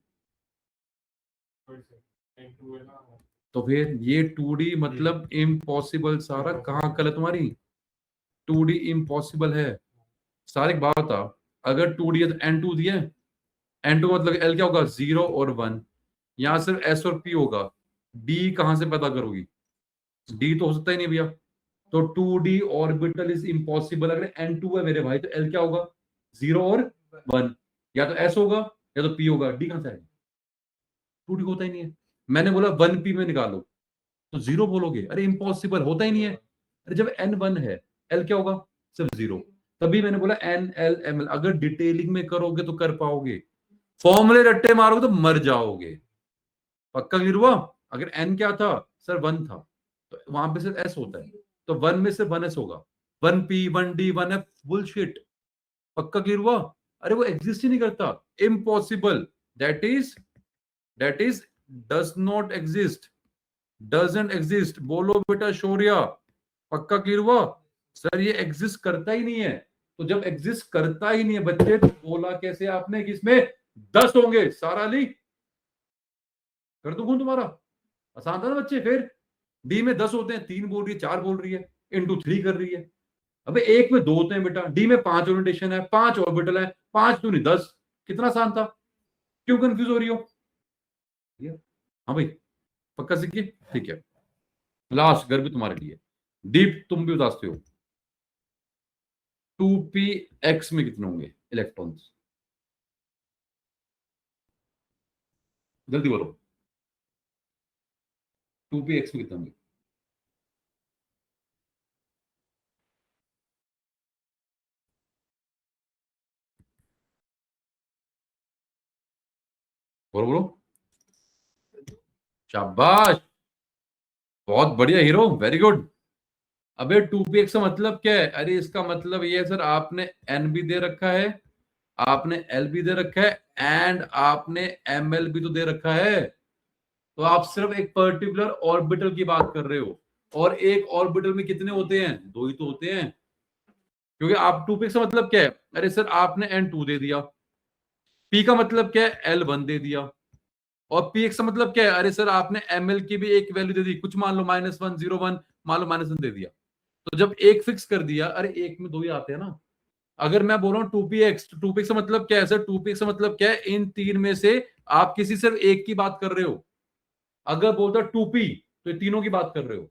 तो फिर ये 2D मतलब इम्पॉसिबल। सारा कहाँ अक्ल है तुम्हारी? 2D इम्पॉसिबल है। सारे एक बात बता, अगर 2D है तो N2 दिया है, N2 मतलब L क्या होगा? 0 और 1। यहां सिर्फ S और P होगा, D कहां से पता करोगी? D तो हो सकता ही नहीं भैया। तो 2D ऑर्बिटल इज इम्पॉसिबल। अगर N2 है मेरे भाई तो L क्या होगा? 0 और 1। या तो S होगा या तो P होगा, D कहां से आएगा? 2D होता ही नहीं है। मैंने बोला 1P में निकालो तो 0 बोलोगे, अरे इम्पॉसिबल, होता ही नहीं है। अरे जब N1 है, L क्या होगा? सिर्फ 0। तभी मैंने बोला NLML। अगर डिटेलिंग में करोगे तो कर पाओगे, फॉर्मूले रट्टे मारोगे तो मर जाओगे। पक्का क्लियर हुआ? अगर N क्या था? सर 1 था, तो वहां पे सिर्फ S होता है, तो 1 में सिर्फ 1S होगा। 1P 1D 1F bullshit. पक्का क्लियर हुआ? अरे वो एग्जिस्ट ही नहीं करता, impossible. That is does not exist, doesn't exist. बोलो बेटा शौर्या। पक्का क्लियर हुआ? सर ये एग्जिस्ट करता ही नहीं है। तो जब एग्जिस्ट करता ही नहीं है बच्चे, तो बोला कैसे आपने कि इसमें 10 होंगे? सारा अली कर दूं तुम्हारा? आसान था ना बच्चे? फिर डी में 10 होते हैं, 3 बोल रही है, 4 बोल रही है, इंटू 3 कर रही है। अबे एक में 2 होते हैं बेटा, डी में 5 ओरिएंटेशन है, 5 ऑर्बिटल है, 5 2 नहीं 10। कितना आसान था? क्यों कंफ्यूज हो रही हो? हाँ भाई पक्का सिक्की? ठीक है, लास्ट घर भी तुम्हारे लिए। दीप तुम भी उदासते हो, 2px में कितने होंगे इलेक्ट्रॉन्स? जल्दी बोलो, 2px में कितने होंगे? बोलो बोलो, शाबाश, बहुत बढ़िया हीरो, वेरी गुड। अबे 2px का मतलब क्या है? अरे इसका मतलब ये है सर, आपने n भी दे रखा है, आपने l भी दे रखा है, एंड आपने ml भी तो दे रखा है। तो आप सिर्फ एक पर्टिकुलर ऑर्बिटल की बात कर रहे हो, और एक ऑर्बिटल में कितने होते हैं? दो ही तो होते हैं। क्योंकि आप 2px का मतलब क्या है? अरे सर आपने n2 दे दिया, p का मतलब क्या है? l1 दे दिया, और px का मतलब क्या है? अरे सर आपने ml की भी एक वैल्यू दे दी, कुछ मान लो -1 0 1, मान लो -1 दे दिया। तो जब एक फिक्स कर दिया, अरे एक में दो ही आते हैं ना। अगर मैं बोल रहा हूँ 2px, तो 2px का मतलब क्या है सर? 2px का मतलब क्या है? इन तीन में से आप किसी सिर्फ एक की बात कर रहे हो। अगर बोलता 2p तो ये तीनों की बात कर रहे हो,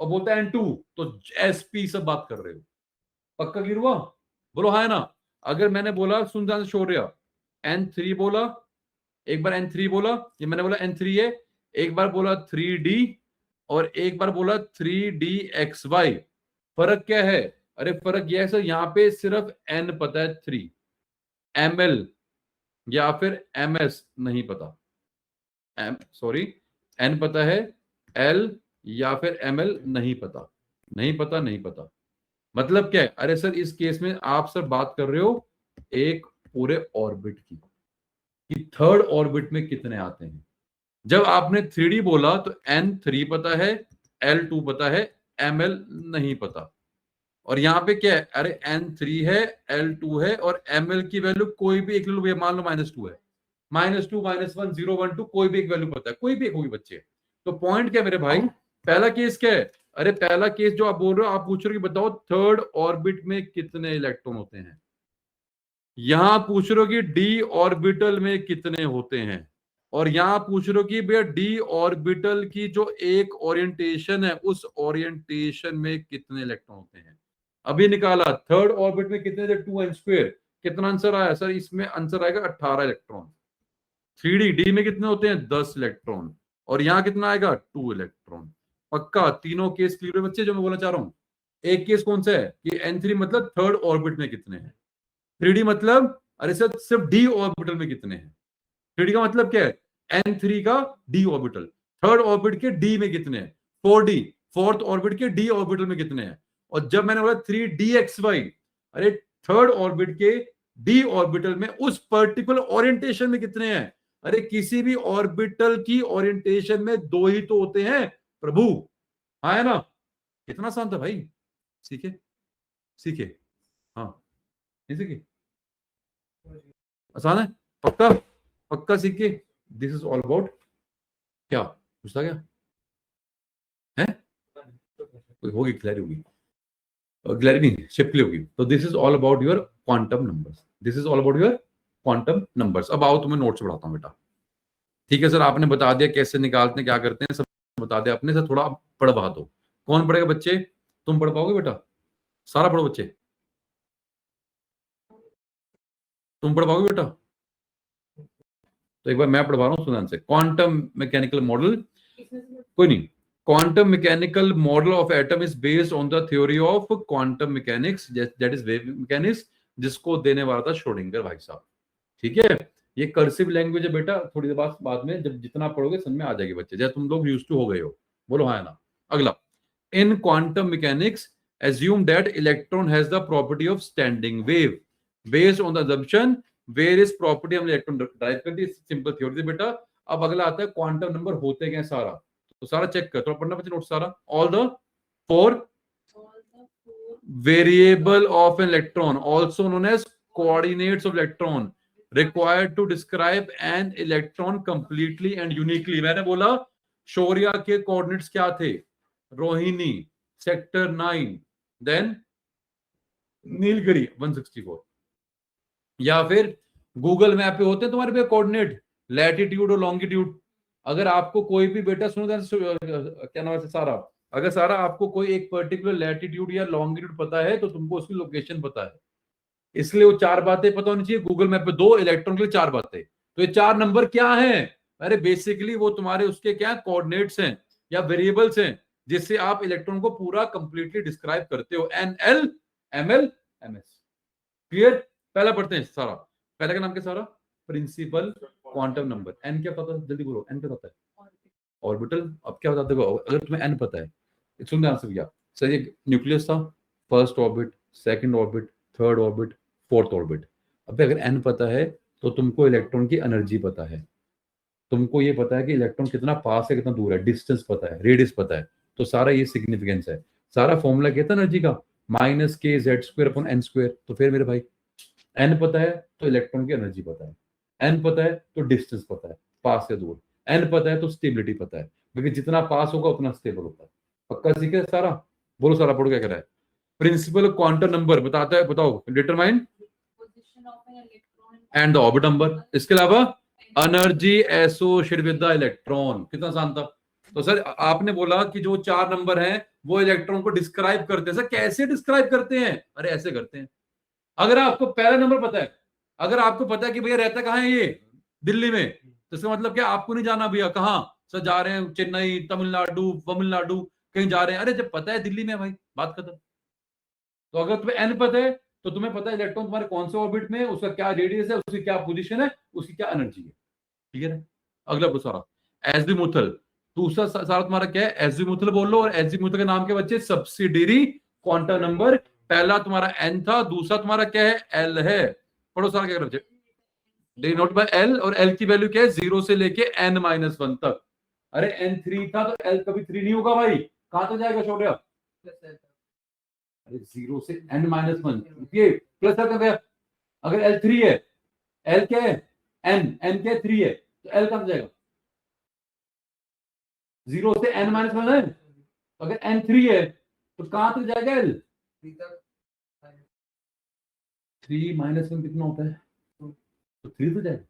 और बोलता है n2 तो sp सब बात कर रहे हो। पक्का क्लियर हुआ? बोलो हाँ है ना। अगर मैंने बोला, सुन ध्यान से शौर्य, n3 बोला, एक बार n3 बोला, ये मैंने बोला n3 है, एक बार बोला 3d, और एक बार बोला 3dxy। फर्क क्या है? अरे फर्क यह है सर, यहाँ पे सिर्फ n पता है 3, ml या फिर ms नहीं पता, सॉरी, n पता है, l या फिर ml नहीं पता, नहीं पता, नहीं पता। मतलब क्या है? अरे सर इस केस में आप सर बात कर रहे हो एक पूरे ऑर्बिट की, कि थर्ड ऑर्बिट में कितने आते हैं। जब आपने 3D बोला तो n3 पता है, l2 पता है, ml नहीं पता। और यहाँ पे क्या है? अरे n3 है, l2 है, और ml की वैल्यू कोई भी एक ले लो भैया, मान लो -2 है, -2 -1 0 1 2, कोई भी एक वैल्यू पता है, कोई भी एक होगी बच्चे। तो पॉइंट क्या है मेरे भाई? पहला केस क्या है? अरे पहला केस जो आप बोल रहे हो, आप पूछ रहे हो कि बताओ थर्ड ऑर्बिट में कितने इलेक्ट्रॉन होते हैं। यहां पूछ रहे हो कि डी ऑर्बिटल में कितने होते हैं, और यहां पूछ रहे हो कि भैया डी ऑर्बिटल की जो एक ओरिएंटेशन है, उस ओरिएंटेशन में कितने इलेक्ट्रॉन होते हैं। अभी निकाला, थर्ड ऑर्बिट में कितने थे? 2n²। कितना आंसर आया सर? इसमें आंसर आएगा 18 इलेक्ट्रॉन। 3D में कितने होते हैं? 10 इलेक्ट्रॉन। और यहां कितना आएगा? 2 इलेक्ट्रॉन। पक्का तीनों केस क्लियर है बच्चे, जो मैं बोलना चाह रहा हूं? एक केस कौन सा है कि n3 मतलब थर्ड ऑर्बिट में कितने हैं, 3D मतलब अरे सर सिर्फ डी ऑर्बिटल में कितने हैं। 3D का मतलब क्या है? n3 का डी ऑर्बिटल, थर्ड ऑर्बिट के डी में कितने हैं, 4D, फोर्थ ऑर्बिट के डी ऑर्बिटल में कितने हैं। और जब मैंने बोला 3dxy, अरे थर्ड ऑर्बिट के डी ऑर्बिटल में उस पर्टिकुलर ओरिएंटेशन में कितने हैं। अरे किसी भी ऑर्बिटल की ओरिएंटेशन में दो ही तो होते हैं प्रभु, हाँ है ना। कितना आसान था भाई, सीखे सीखे, हाँ नहीं सीखे, आसान है, पक्का पक्का सीखे। दिस इज ऑल अबाउट, क्या पूछता क्या है? कोई होगी क्लैरिटी होगी, क्लैरिटी नहीं शिफ्टली होगी। तो this is all about your quantum numbers, this is all about your quantum numbers. अब आओ तुम्हें नोट्स पढ़ाता हूँ बेटा। ठीक है सर, आपने बता दिया कैसे निकालते हैं, क्या करते हैं, सब बता दिया अपने से, थोड़ा पढ़वा दो। कौन पढ़ेगा बच्चे? तुम पढ़ पाओगे बेटा? सारा पढ़ो बच्चे, तुम पढ़ पाओगे बेटा? तो एक बार मैं पढ़वा रहा हूँ, सुनान से। क्वांटम मैकेनिकल मॉडल, कोई नहीं। Quantum mechanical model of atom is based on the theory of quantum mechanics, that is wave mechanics, जिसको देने वाला था श्रोडिंगर भाई साहब। ठीक है, ये कर्सिव लैंग्वेज है बेटा, थोड़ी देर बाद में जब जितना पढ़ोगे समझ में आ जाएगी बच्चे, जैसे तुम लोग यूज्ड टू हो गए हो। बोलो हाँ है ना। अगला, इन quantum mechanics assume that electron has the property of standing wave based on the assumption various property हम इलेक्ट्रॉन ड्राइव कर दी, सिंपल थ्योरी थी बेटा। अब अगला आता है क्वांटम नंबर होते क्या सारा, तो सारा चेक कर, थोड़ा पढ़ना बच्चे नोट सारा। All the four variable of an electron also known as coordinates of electron required to describe an electron completely and uniquely। मैंने बोला शौर्या के कोऑर्डिनेट्स क्या थे? रोहिणी सेक्टर 9, देन नीलगिरी 164, या फिर गूगल मैप पे होते हैं तुम्हारे पे कोऑर्डिनेट, लैटिट्यूड और लॉन्गिट्यूड। अगर आपको कोई भी बेटा सुनो क्या नाम है सारा, अगर सारा आपको कोई एक पर्टिकुलर लैटिट्यूड या लॉन्गिट्यूड पता है तो तुमको उसकी लोकेशन पता है, इसलिए वो 4 बातें पता होनी चाहिए। गूगल मैप पे 2 इलेक्ट्रॉन के लिए 4 बातें, तो ये 4 नंबर क्या है? अरे बेसिकली वो तुम्हारे उसके क्या कोऑर्डिनेट्स हैं या वेरिएबल्स हैं, जिससे आप इलेक्ट्रॉन को पूरा कंप्लीटली डिस्क्राइब करते हो। N L M L M S. Clear? पहला पढ़ते हैं सारा। पहला का नाम क्या सारा? Principal quantum number. एन क्या पता है? जल्दी बोलो, एन क्या पता है? ऑर्बिटल। अब क्या बताते हो अगर तुम्हें एन पता है? सुन ध्यान से भैया, सर ये न्यूक्लियस था, first orbit, second orbit, third orbit, fourth orbit. अब अगर एन पता है तो तुमको इलेक्ट्रॉन की एनर्जी पता है, तुमको ये पता है कि इलेक्ट्रॉन कितना पास है कितना दूर है, डिस्टेंस पता है, रेडियस पता है। तो सारा ये सिग्निफिकेंस है। सारा फॉर्मूला क्या था एनर्जी का? माइनस के Z square upon N square. तो फिर मेरे भाई एन पता है तो इलेक्ट्रॉन की एनर्जी पता है, एन पता है तो डिस्टेंस पता है, पास या दूर, एन पता है तो स्टेबिलिटी पता है, क्योंकि जितना पास होगा उतना स्टेबल होता है। पक्का सीख है सारा? बोलो सारा, पढ़ो क्या कर रहा है। प्रिंसिपल क्वांटम नंबर बताता है, बताओ। Determine and the orbit number. इसके अलावा energy associated with the electron. कितना आसान था। तो सर आपने बोला कि जो 4 नंबर हैं वो इलेक्ट्रॉन को डिस्क्राइब करते हैं। सर कैसे डिस्क्राइब करते हैं? अरे ऐसे करते हैं। अगर आपको पहला नंबर पता है, अगर आपको पता है कि भैया रहता कहाँ है ये, दिल्ली में, तो इसका मतलब क्या आपको नहीं जाना भैया कहाँ सर जा रहे हैं, चेन्नई, तमिलनाडु कहीं जा रहे हैं। अरे जब पता है दिल्ली में भाई, बात खत्म। तो अगर तुम्हें एन पता है तो तुम्हें पता है इलेक्ट्रॉन तुम्हारे कौन से ऑर्बिट में है, उसका क्या रेडियस है, उसकी क्या पोजीशन है, उसकी क्या एनर्जी है। क्लियर है? अगला बोलो सारा। एजीमुथल। दूसरा सारा तुम्हारा क्या है? एजीमुथल बोल लो। और एजीमुथल के नाम के बच्चे सब्सिडियरी क्वांटम नंबर। पहला तुम्हारा एन था, दूसरा तुम्हारा क्या है? एल है। पढ़ो सारा क्या बच्चे। डिनोट बाय एल, और एल की वैल्यू क्या है? 0 से लेके n-1 तक। अरे n3 था तो एल कभी 3 नहीं होगा भाई, कहां तक जाएगा शौर्य? अरे 0 से n-1, ये प्लस कर गया। अगर एल 3 है, एल क्या है? एन क्या है? 3 है, तो एल कहां जाएगा? 0 से n-1 है, तो अगर n3 है तो कहां तक जाएगा एल? 3-1 कितना होता है? तो 3 तो जाएगा।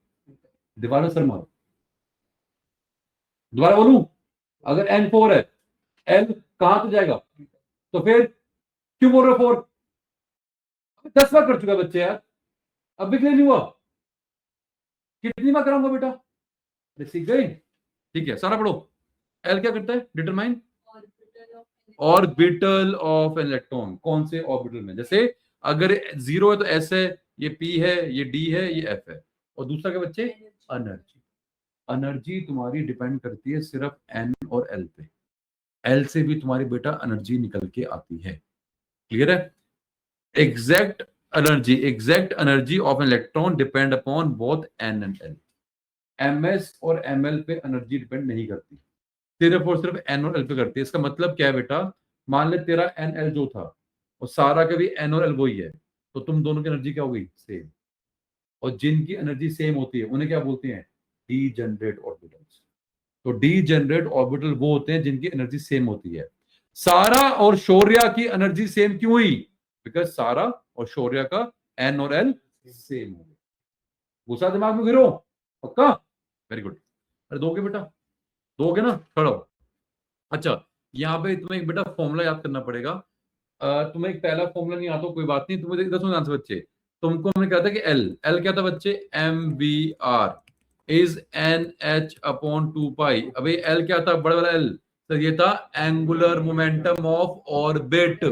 दोबारा सर मारो, दोबारा बोलूं। अगर n4 है, एल कहां तक जाएगा? तो फिर क्यों बोल रहे हो 4? 10 बार कर चुका बच्चे यार, अब भी क्लियर नहीं हुआ? कितनी बार कराऊंगा बेटा? अरे सीख गए? ठीक है सारा पढ़ो। एल क्या करता है? Determine orbital of electron. कौन से ऑर्बिटल में? जैसे अगर 0 है तो एस है, ये पी है, ये डी है, ये एफ है। और दूसरा क्या बच्चे? एनर्जी। एनर्जी तुम्हारी डिपेंड करती है सिर्फ एन और एल पे। एल से भी तुम्हारी बेटा एनर्जी निकल के आती है। क्लियर है? Exact energy of electron depend upon both N and L. MS और एमएल पे एनर्जी डिपेंड नहीं करती, सिर्फ और सिर्फ एन और एल पे करती है। इसका मतलब क्या है बेटा? मान ले तेरा एन एल जो था और सारा का भी एन और एल वही है, तो तुम दोनों की एनर्जी क्या हो गई? सेम। और जिनकी एनर्जी सेम होती है उन्हें क्या बोलते हैं? Degenerate orbitals. तो डीजेनरेट ऑर्बिटल वो होते हैं जिनकी एनर्जी सेम होती है। सारा और शौर्य की एनर्जी सेम क्यों हुई? बिकॉज सारा और शौर्य का एन और एल सेम हो गया। गुस्सा दिमाग में गिरो? पक्का? Very good. अरे दोगे बेटा? दोगे ना? खड़ो। अच्छा, यहाँ पे तुम्हें एक बेटा फॉर्मूला याद करना पड़ेगा। तुम्हें एक पहला फॉर्मूला नहीं आता, कोई बात नहीं, तुम्हें दसों ध्यान से बच्चे। तुमको हमने कहा था कि एल एल क्या था बच्चे? M V R is N H upon 2 pi. अभी एल क्या था? बड़ा वाला एल सर ये था angular momentum of orbit.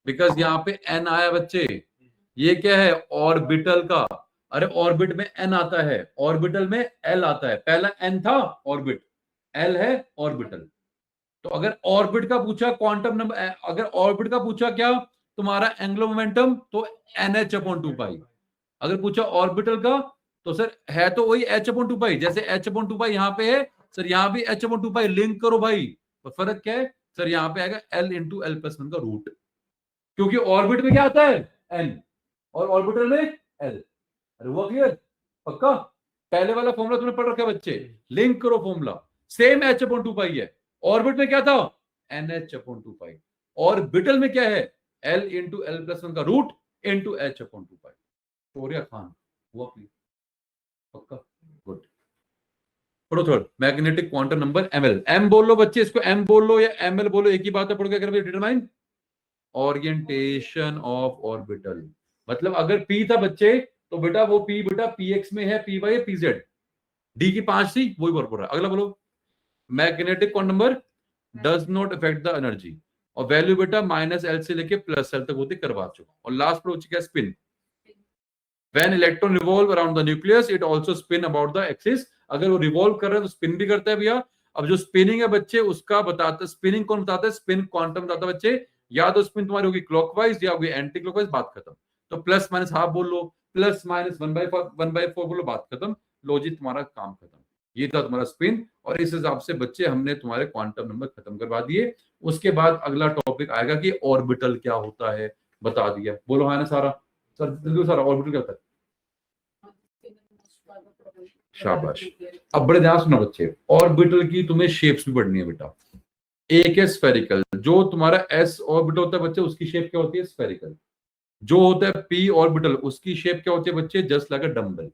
Because यहाँ पे एन आया बच्चे, ये क्या है? ऑर्बिटल का। अरे ऑर्बिट में एन आता है, ऑर्बिटल में एल आता है। पहला एन था ऑर्बिट, एल है ऑर्बिटल। तो अगर ऑर्बिट का पूछा क्वांटम नंबर, अगर ऑर्बिट का पूछा क्या तुम्हारा एंगुलर मोमेंटम, तो एन एच अपॉन 2 पाई। अगर पूछा ऑर्बिटल का तो सर है तो वही एच अपॉन 2 पाई। जैसे एच अपॉन 2 पाई यहाँ पे है, सर यहाँ भी एच अपॉन 2 पाई। लिंक करो भाई। तो फर्क क्या है सर? यहाँ पे आएगा एल इंटू एल प्लस 1 का रूट, क्योंकि ऑर्बिट में क्या आता है? एन, और ऑर्बिटल में एल। अरे हुआ क्लियर? पक्का? पहले वाला फॉर्मूला तुमने पढ़ रखा है बच्चे, लिंक करो फॉर्मूला। सेम एच अपॉन 2 पाई है। ऑर्बिट में क्या था? एन एच अपॉन 2 पाई। ऑर्बिटल में क्या है? एल इंटू एल प्लस 1 का रूट इंटू एच अपॉन 2 पाई। शौर्य खान हुआ क्लियर? पक्का? गुड। पढ़ो third, magnetic quantum number ml। m बोल लो बच्चे, इसको m बोल लो या ml बोलो, एक ही बात है। पढ़ो क्या करें, डिटरमाइन ओरिएंटेशन ऑफ ऑर्बिटल। मतलब अगर p था बच्चे तो बेटा वो p बेटा px में है, py है, pz। d की 5 थी, वही बराबर है। अगला बोलो, magnetic quantum number does not affect the energy, और वैल्यू बेटा -L से लेके +L तक होती करवा चुका। और लास्ट पर हो चुका है spin. When electron revolve around the nucleus, it also spin about the axis। अगर वो रिवॉल्व कर रहा है तो स्पिन भी करता है भैया। अब जो स्पिनिंग है बच्चे उसका बताता है, स्पिनिंग कौन बताता है, स्पिन क्वांटम बताता है बच्चे। या तो स्पिन तुम्हारी होगी क्लॉकवाइज या होगी एंटी क्लॉकवाइज, बात खत्म। तो प्लस माइनस हाफ बोल लो, प्लस माइनस 1/4 बोलो, बात खत्म, लॉजिक तुम्हारा काम खत्म। ये था तुम्हारा स्पिन, और इस हिसाब से बच्चे हमने तुम्हारे क्वांटम नंबर खत्म करवा दिए। उसके बाद अगला टॉपिक आएगा कि ऑर्बिटल क्या होता है, बता दिया। बोलो हाँ ना सारा, सर जल्दी सारा, ऑर्बिटल क्या होता है? शाबाश। अब बड़े ध्यान सुनो बच्चे, ऑर्बिटल की तुम्हें शेप्स भी पढ़नी है बेटा। एक है स्फेरिकल, जो तुम्हारा एस ऑर्बिटल होता है बच्चे उसकी शेप क्या होती है, स्फेरिकल। जो होता है पी ऑर्बिटल उसकी शेप क्या होती है बच्चे, जस्ट लाइक अ डंबल।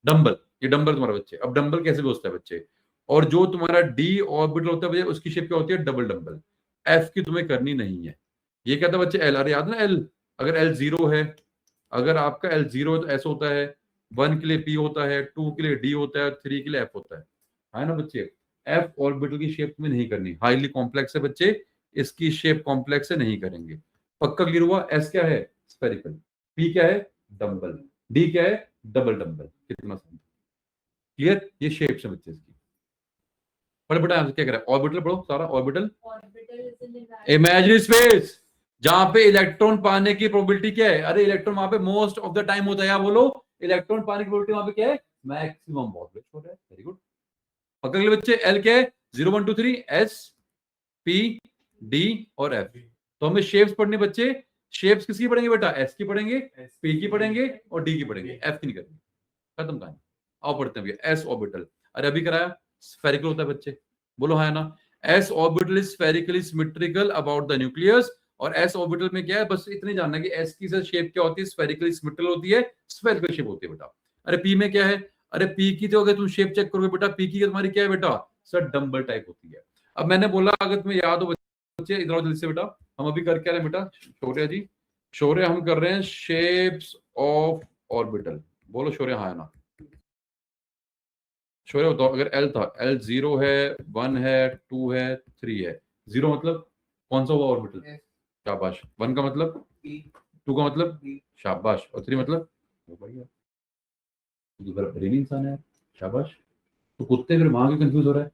डंबल, ये डंबल तुम्हारा बच्चे। अब डंबल कैसे भी होता है बच्चे। और जो तुम्हारा डी ऑर्बिटल होता है बच्चे उसकी शेप क्या होती है, डबल डंबल। एफ की तुम्हें करनी नहीं है। ये क्या था बच्चे, एल। अरे याद ना एल, अगर एल 0 है, अगर आपका एल 0 है तो ऐसा होता है, 1 के लिए पी होता है, 2 के लिए डी होता है, 3 के लिए एफ होता है ना बच्चे। एफ ऑर्बिटल की शेप में नहीं करनी, हाईली कॉम्प्लेक्स है बच्चे, इसकी शेप कॉम्प्लेक्स है, नहीं करेंगे। पक्का क्लियर हुआ। एस क्या है, स्फेरिकल। पी क्या है, डंबल। डी क्या है, डबल डंबल। कितना क्लियर, ये शेप्स है बच्चे इसकी। बड़े बड़ा आंसर क्या करें, ऑर्बिटल पढ़ो सारा। ऑर्बिटल इमेजिनरी स्पेस जहां पे इलेक्ट्रॉन पाने की प्रोबेबिलिटी क्या है। अरे इलेक्ट्रॉन वहां पे मोस्ट ऑफ द टाइम होता है, या बोलो इलेक्ट्रॉन पाने की प्रोबेबिलिटी वहां पे क्या है, मैक्सिमम। बहुत छोटा है, वेरी गुड। अगले बच्चे एल क्या है, 0 1 2 3, एस पी डी और एफ। तो हमें शेप्स पढ़ने बच्चे। शेप्स किसकी पढ़ेंगे बेटा, एस की पढ़ेंगे, पी की पढ़ेंगे और डी की पढ़ेंगे, एफ की नहीं करेंगे। खत्म कहानी। आओ पढ़ते हैं भैया एस ऑर्बिटल। अरे अभी कराया, स्फेरिकल होता है बच्चे, बोलो हाँ ना। S orbital is spherically symmetrical about the nucleus. और एस ऑर्बिटल में क्या है, बस इतने जानना कि एस की शेप क्या होती है, स्फेरिकली सिमेट्रिकल होती है, स्फेरिकल शेप होती है बेटा। अरे पी में क्या है, अरे पी की तो अगर तुम शेप चेक करोगे बेटा, पी की तुम्हारी क्या है बेटा, सर डंबल टाइप होती है। अब मैंने बोला अगर तुम्हें याद हो बच्चे, इधर आओ जल्दी से बेटा, हम अभी कर क्या रहे हैं बेटा, शौर्य जी, शौर्य हम कर रहे हैं शेप्स ऑफ ऑर्बिटल। बोलो शौर्य हाँ ना। शौर्य बताओ, अगर एल था, एल 0 है, 1 है, 2 है, 3 है। 0 मतलब कौन सा हुआ ऑर्बिटल, शाबाश। 1 का मतलब, 2 का मतलब, शाबाश। और 3 मतलब, बढ़िया, तू तो बड़े इंसान है, शाबाश। तो कुत्ते फिर वहां क्यों कंफ्यूज हो रहा है।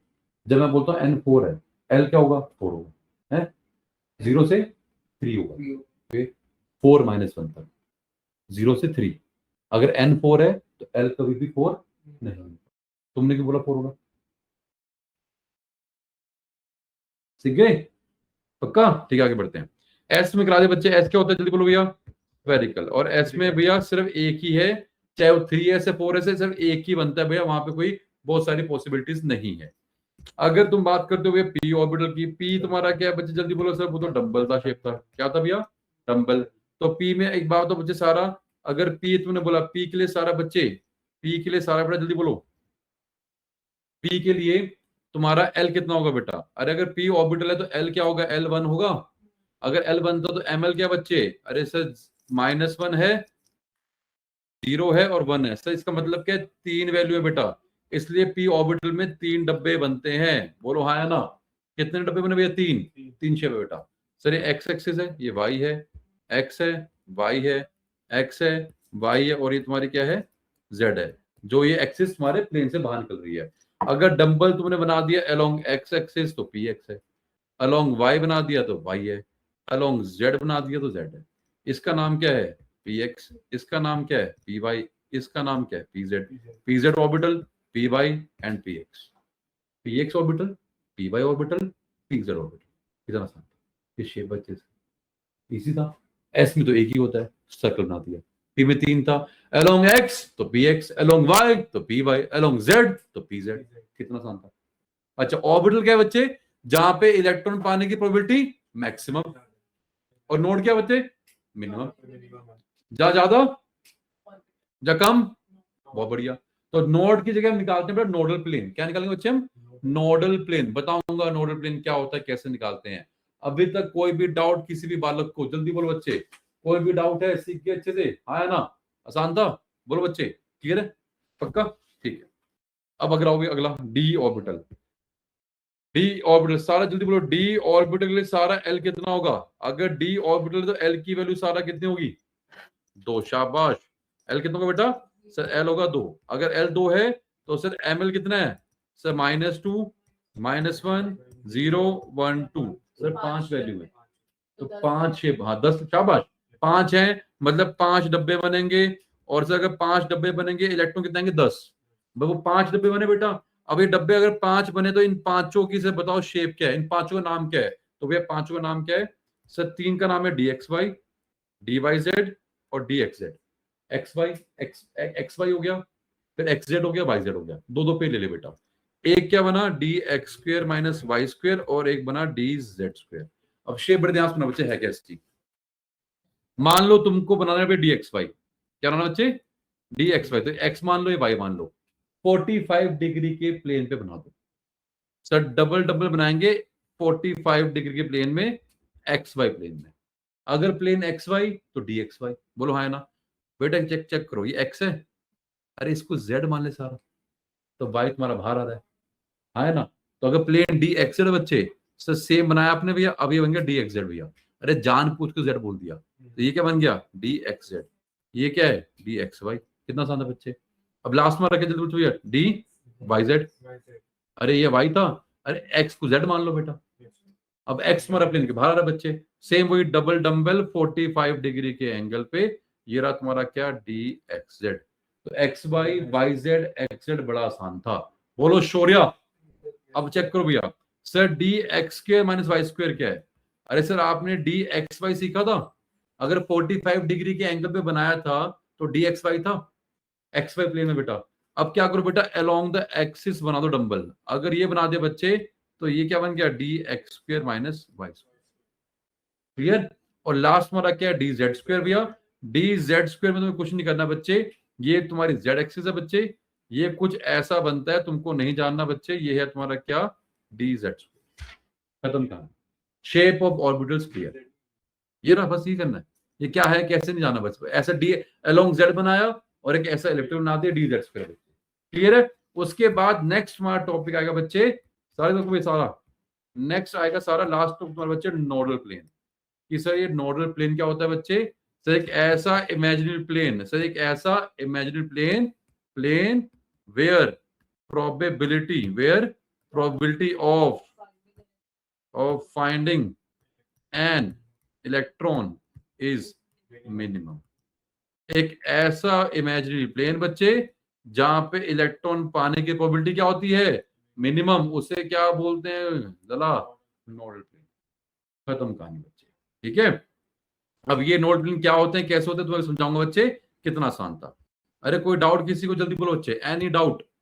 जब मैं बोलता हूँ N4 है, एल क्या होगा, 4 होगा, है 0 से 3 होगा, 4 -1 तक, 0 से 3। अगर N4 है तो एल कभी भी 4 नहीं। तुमने क्यों बोला 4 होगा, सीख गए, पक्का। ठीक है आगे बढ़ते हैं। एस में करा दे बच्चे, एस क्या होता है जल्दी बोलो भैया, स्फेरिकल। और एस में भैया सिर्फ एक ही है, चाहे वो 3s है 4s है, सिर्फ एक ही बनता है भैया, वहां पे कोई बहुत सारी पॉसिबिलिटीज नहीं है। अगर तुम बात करते हो भैया पी ऑर्बिटल की, पी तुम्हारा क्या है बच्चे जल्दी बोलो सर, वो तो डंबल था, शेप था, क्या था भैया, डंबल। तो पी में एक बात तो बच्चे सारा, अगर पी तुमने बोला पी के लिए सारा बच्चे, पी के लिए सारा बेटा जल्दी बोलो, पी के लिए तुम्हारा एल कितना होगा बेटा। अरे अगर पी ऑर्बिटल है तो एल क्या होगा, L1 होगा। अगर एल बनता तो एम एल क्या बच्चे, अरे सर -1 है, 0 है और 1 है, सर इसका मतलब क्या है, 3 वैल्यू है बेटा। इसलिए पी ऑर्बिटल में 3 डब्बे बनते हैं, बोलो हाँ है ना। कितने डब्बे बने भैया, 3, 3 शेप है बेटा। सर ये एक्स एक्सिस है, ये वाई है, एक्स है, वाई है, एक्स है, वाई है, और ये तुम्हारी क्या है, जेड है। जो ये एक्सिस तुम्हारे प्लेन से बाहर निकल रही है। अगर डंबल तुमने बना दिया अलोंग एक्स एक्सिस तो पी एक्स है, अलोंग वाई बना दिया तो वाई है, अलोंग जेड बना दिया तो जेड है। इसका नाम क्या है, पी एक्स। इसका नाम क्या है, पी वाई। इसका नाम क्या है, P Z. P Z orbital, P Y and P X. P X orbital, P Y orbital, P Z orbital. कितना आसान, ये शेप बच्चे इसी था। एस में तो एक ही होता है, सर्कल बना दिया। पी में 3 था, अलोंग एक्स तो पी एक्स, अलोंग वाई तो पी वाई, अलोंग जेड तो पी जेड। कितना आसान था। अच्छा ऑर्बिटल क्या है बच्चे, जहां पे इलेक्ट्रॉन पाने की प्रोबेबिलिटी मैक्सिमम, और नोड क्या बच्चे, मिनिमम। जा ज्यादा जा कम, बहुत बढ़िया। तो नोड की जगह हम निकालते हैं नोडल प्लेन। क्या निकालेंगे बच्चे हम? Nodal plane. बताऊंगा नोडल प्लेन क्या होता है, कैसे निकालते हैं। अभी तक कोई भी डाउट किसी भी बालक को, जल्दी बोलो बच्चे, कोई भी डाउट है सीख के अच्छे से? हाँ है ना, आसान था? बोलो बच्चे, क्लियर है? पक्का? ठीक है। अब अगर आओगे अगला, डी ऑर्बिटल। डी ऑर्बिटल सारा जल्दी बोलो, डी ऑर्बिटल के लिए सारा एल कितना होगा? अगर डी ऑर्बिटल तो एल की वैल्यू सारा कितनी होगी? 2। शाबाश। एल कितना होगा बेटा? सर एल होगा 2। अगर एल 2 है तो सर एम एल कितना है? सर -2, -1, 0, 1, 2। सर 5 वैल्यू है, तो 5, 6, हाँ 10। शाबाश। 5 है मतलब 5 डब्बे बनेंगे। और सर अगर 5 डब्बे बनेंगे, इलेक्ट्रॉन कितने आएंगे? 10। वो 5 डब्बे बने बेटा। अब ये डब्बे अगर 5 बने तो इन पांचों की से बताओ शेप क्या है, इन पांचों का नाम क्या है? तो भैया पांचों का नाम क्या है? सर 3 का नाम है D X Y, D Y Z और D X Z. X Y, X Y हो गया, फिर एक्स जेड हो गया, वाई जेड हो गया। दो दो पे ले ले बेटा। एक क्या बना? D X square minus Y square, और एक बना डी जेड स्क्वेयर। अब शेप बड़े ध्यान सुना बच्चे, है क्या इसकी? मान लो तुमको बनाना है डी एक्स वाई। क्या बनाना बच्चे? D X Y. तो एक्स मान लो, ये वाई मान लो। 45 डिग्री के प्लेन पे बना दो। सर डबल डबल बनाएंगे 45 डिग्री के प्लेन में, एक्स वाई प्लेन में। अगर प्लेन एक्स वाई तो डी एक्स वाई। बोलो हाँ है ना बेटा? चेक चेक करो, ये एक्स है, अरे इसको जेड मान ले सारा, तो वाई तुम्हारा बाहर आ रहा है। हाँ है ना? तो अगर प्लेन डी एक्स जेड बच्चे, सर सेम बनाया आपने भैया, अब ये बन गया डी एक्स जेड भैया। अरे जान पूछ के जेड बोल दिया, तो ये क्या बन गया? D X Z. ये क्या है? D X Y. कितना आसान था बच्चे? अब लास्ट में रखे जल्दी पूछो भैया, डी वाई जेड। अरे ये वाई था, अरे एक्स को जेड मान लो बेटा। अब एक्स हमारा प्लेन के बाहर आ रहा है बच्चे। सेम वही डबल डम्बल 45 डिग्री के एंगल पे, ये रहा तुम्हारा क्या? D X Z. तो X Y Y Z X Z, बड़ा आसान था। बोलो शौर्या। अब चेक करो भैया, sir D X square minus Y square क्या है? अरे सर आपने डी एक्स वाई सीखा था। अगर 45 डिग्री के एंगल पे बनाया था तो डी एक्स वाई था, एक्स वाई प्लेन में बेटा। अब क्या करो बेटा, अलोंग द एक्सिस बना दो डंबल। अगर ये बना दे बच्चे तो ये क्या बन गया? D X square minus Y square. Clear? और लास्ट हमारा क्या है? डी जेड स्क्वायर भैया। डी जेड स्क्वायर में तुम्हें कुछ नहीं करना बच्चे, ये तुम्हारी जेड एक्सिस है बच्चे। ये कुछ ऐसा बनता है, तुमको नहीं जानना बच्चे, ये है तुम्हारा क्या? D Z square. खत्म कहानी। Shape of orbitals clear. ये ना बस ये करना है। ये क्या है कैसे नहीं जाना बच्चे। ऐसा डी अलोंग जेड बनाया और एक ऐसा इलेक्ट्रॉन बना दिया डी जेड स्क्वायर। क्लियर है? उसके बाद नेक्स्ट हमारा टॉपिक आएगा बच्चे, सारे देखो सारा नेक्स्ट आएगा सारा लास्ट टॉपिक तुम्हारे बच्चे, नोडल प्लेन। कि सर ये नोडल प्लेन क्या होता है बच्चे? सर एक ऐसा इमेजिनरी प्लेन, सर एक ऐसा imaginary plane, plane where probability of finding an electron is minimum. एक ऐसा इमेजिनरी प्लेन बच्चे जहां पे इलेक्ट्रॉन पाने की प्रोबेबिलिटी क्या होती है? मिनिमम। उसे क्या बोलते हैं जला? Nodal plane. खत्म कहानी बच्चे। ठीक है? अब ये नोडल प्लेन क्या होते हैं, कैसे होते हैं, तुम्हें समझाऊंगा बच्चे। कितना आसान था। अरे कोई डाउट किसी को? जल्दी बोलो बच्चे, एनी डाउट?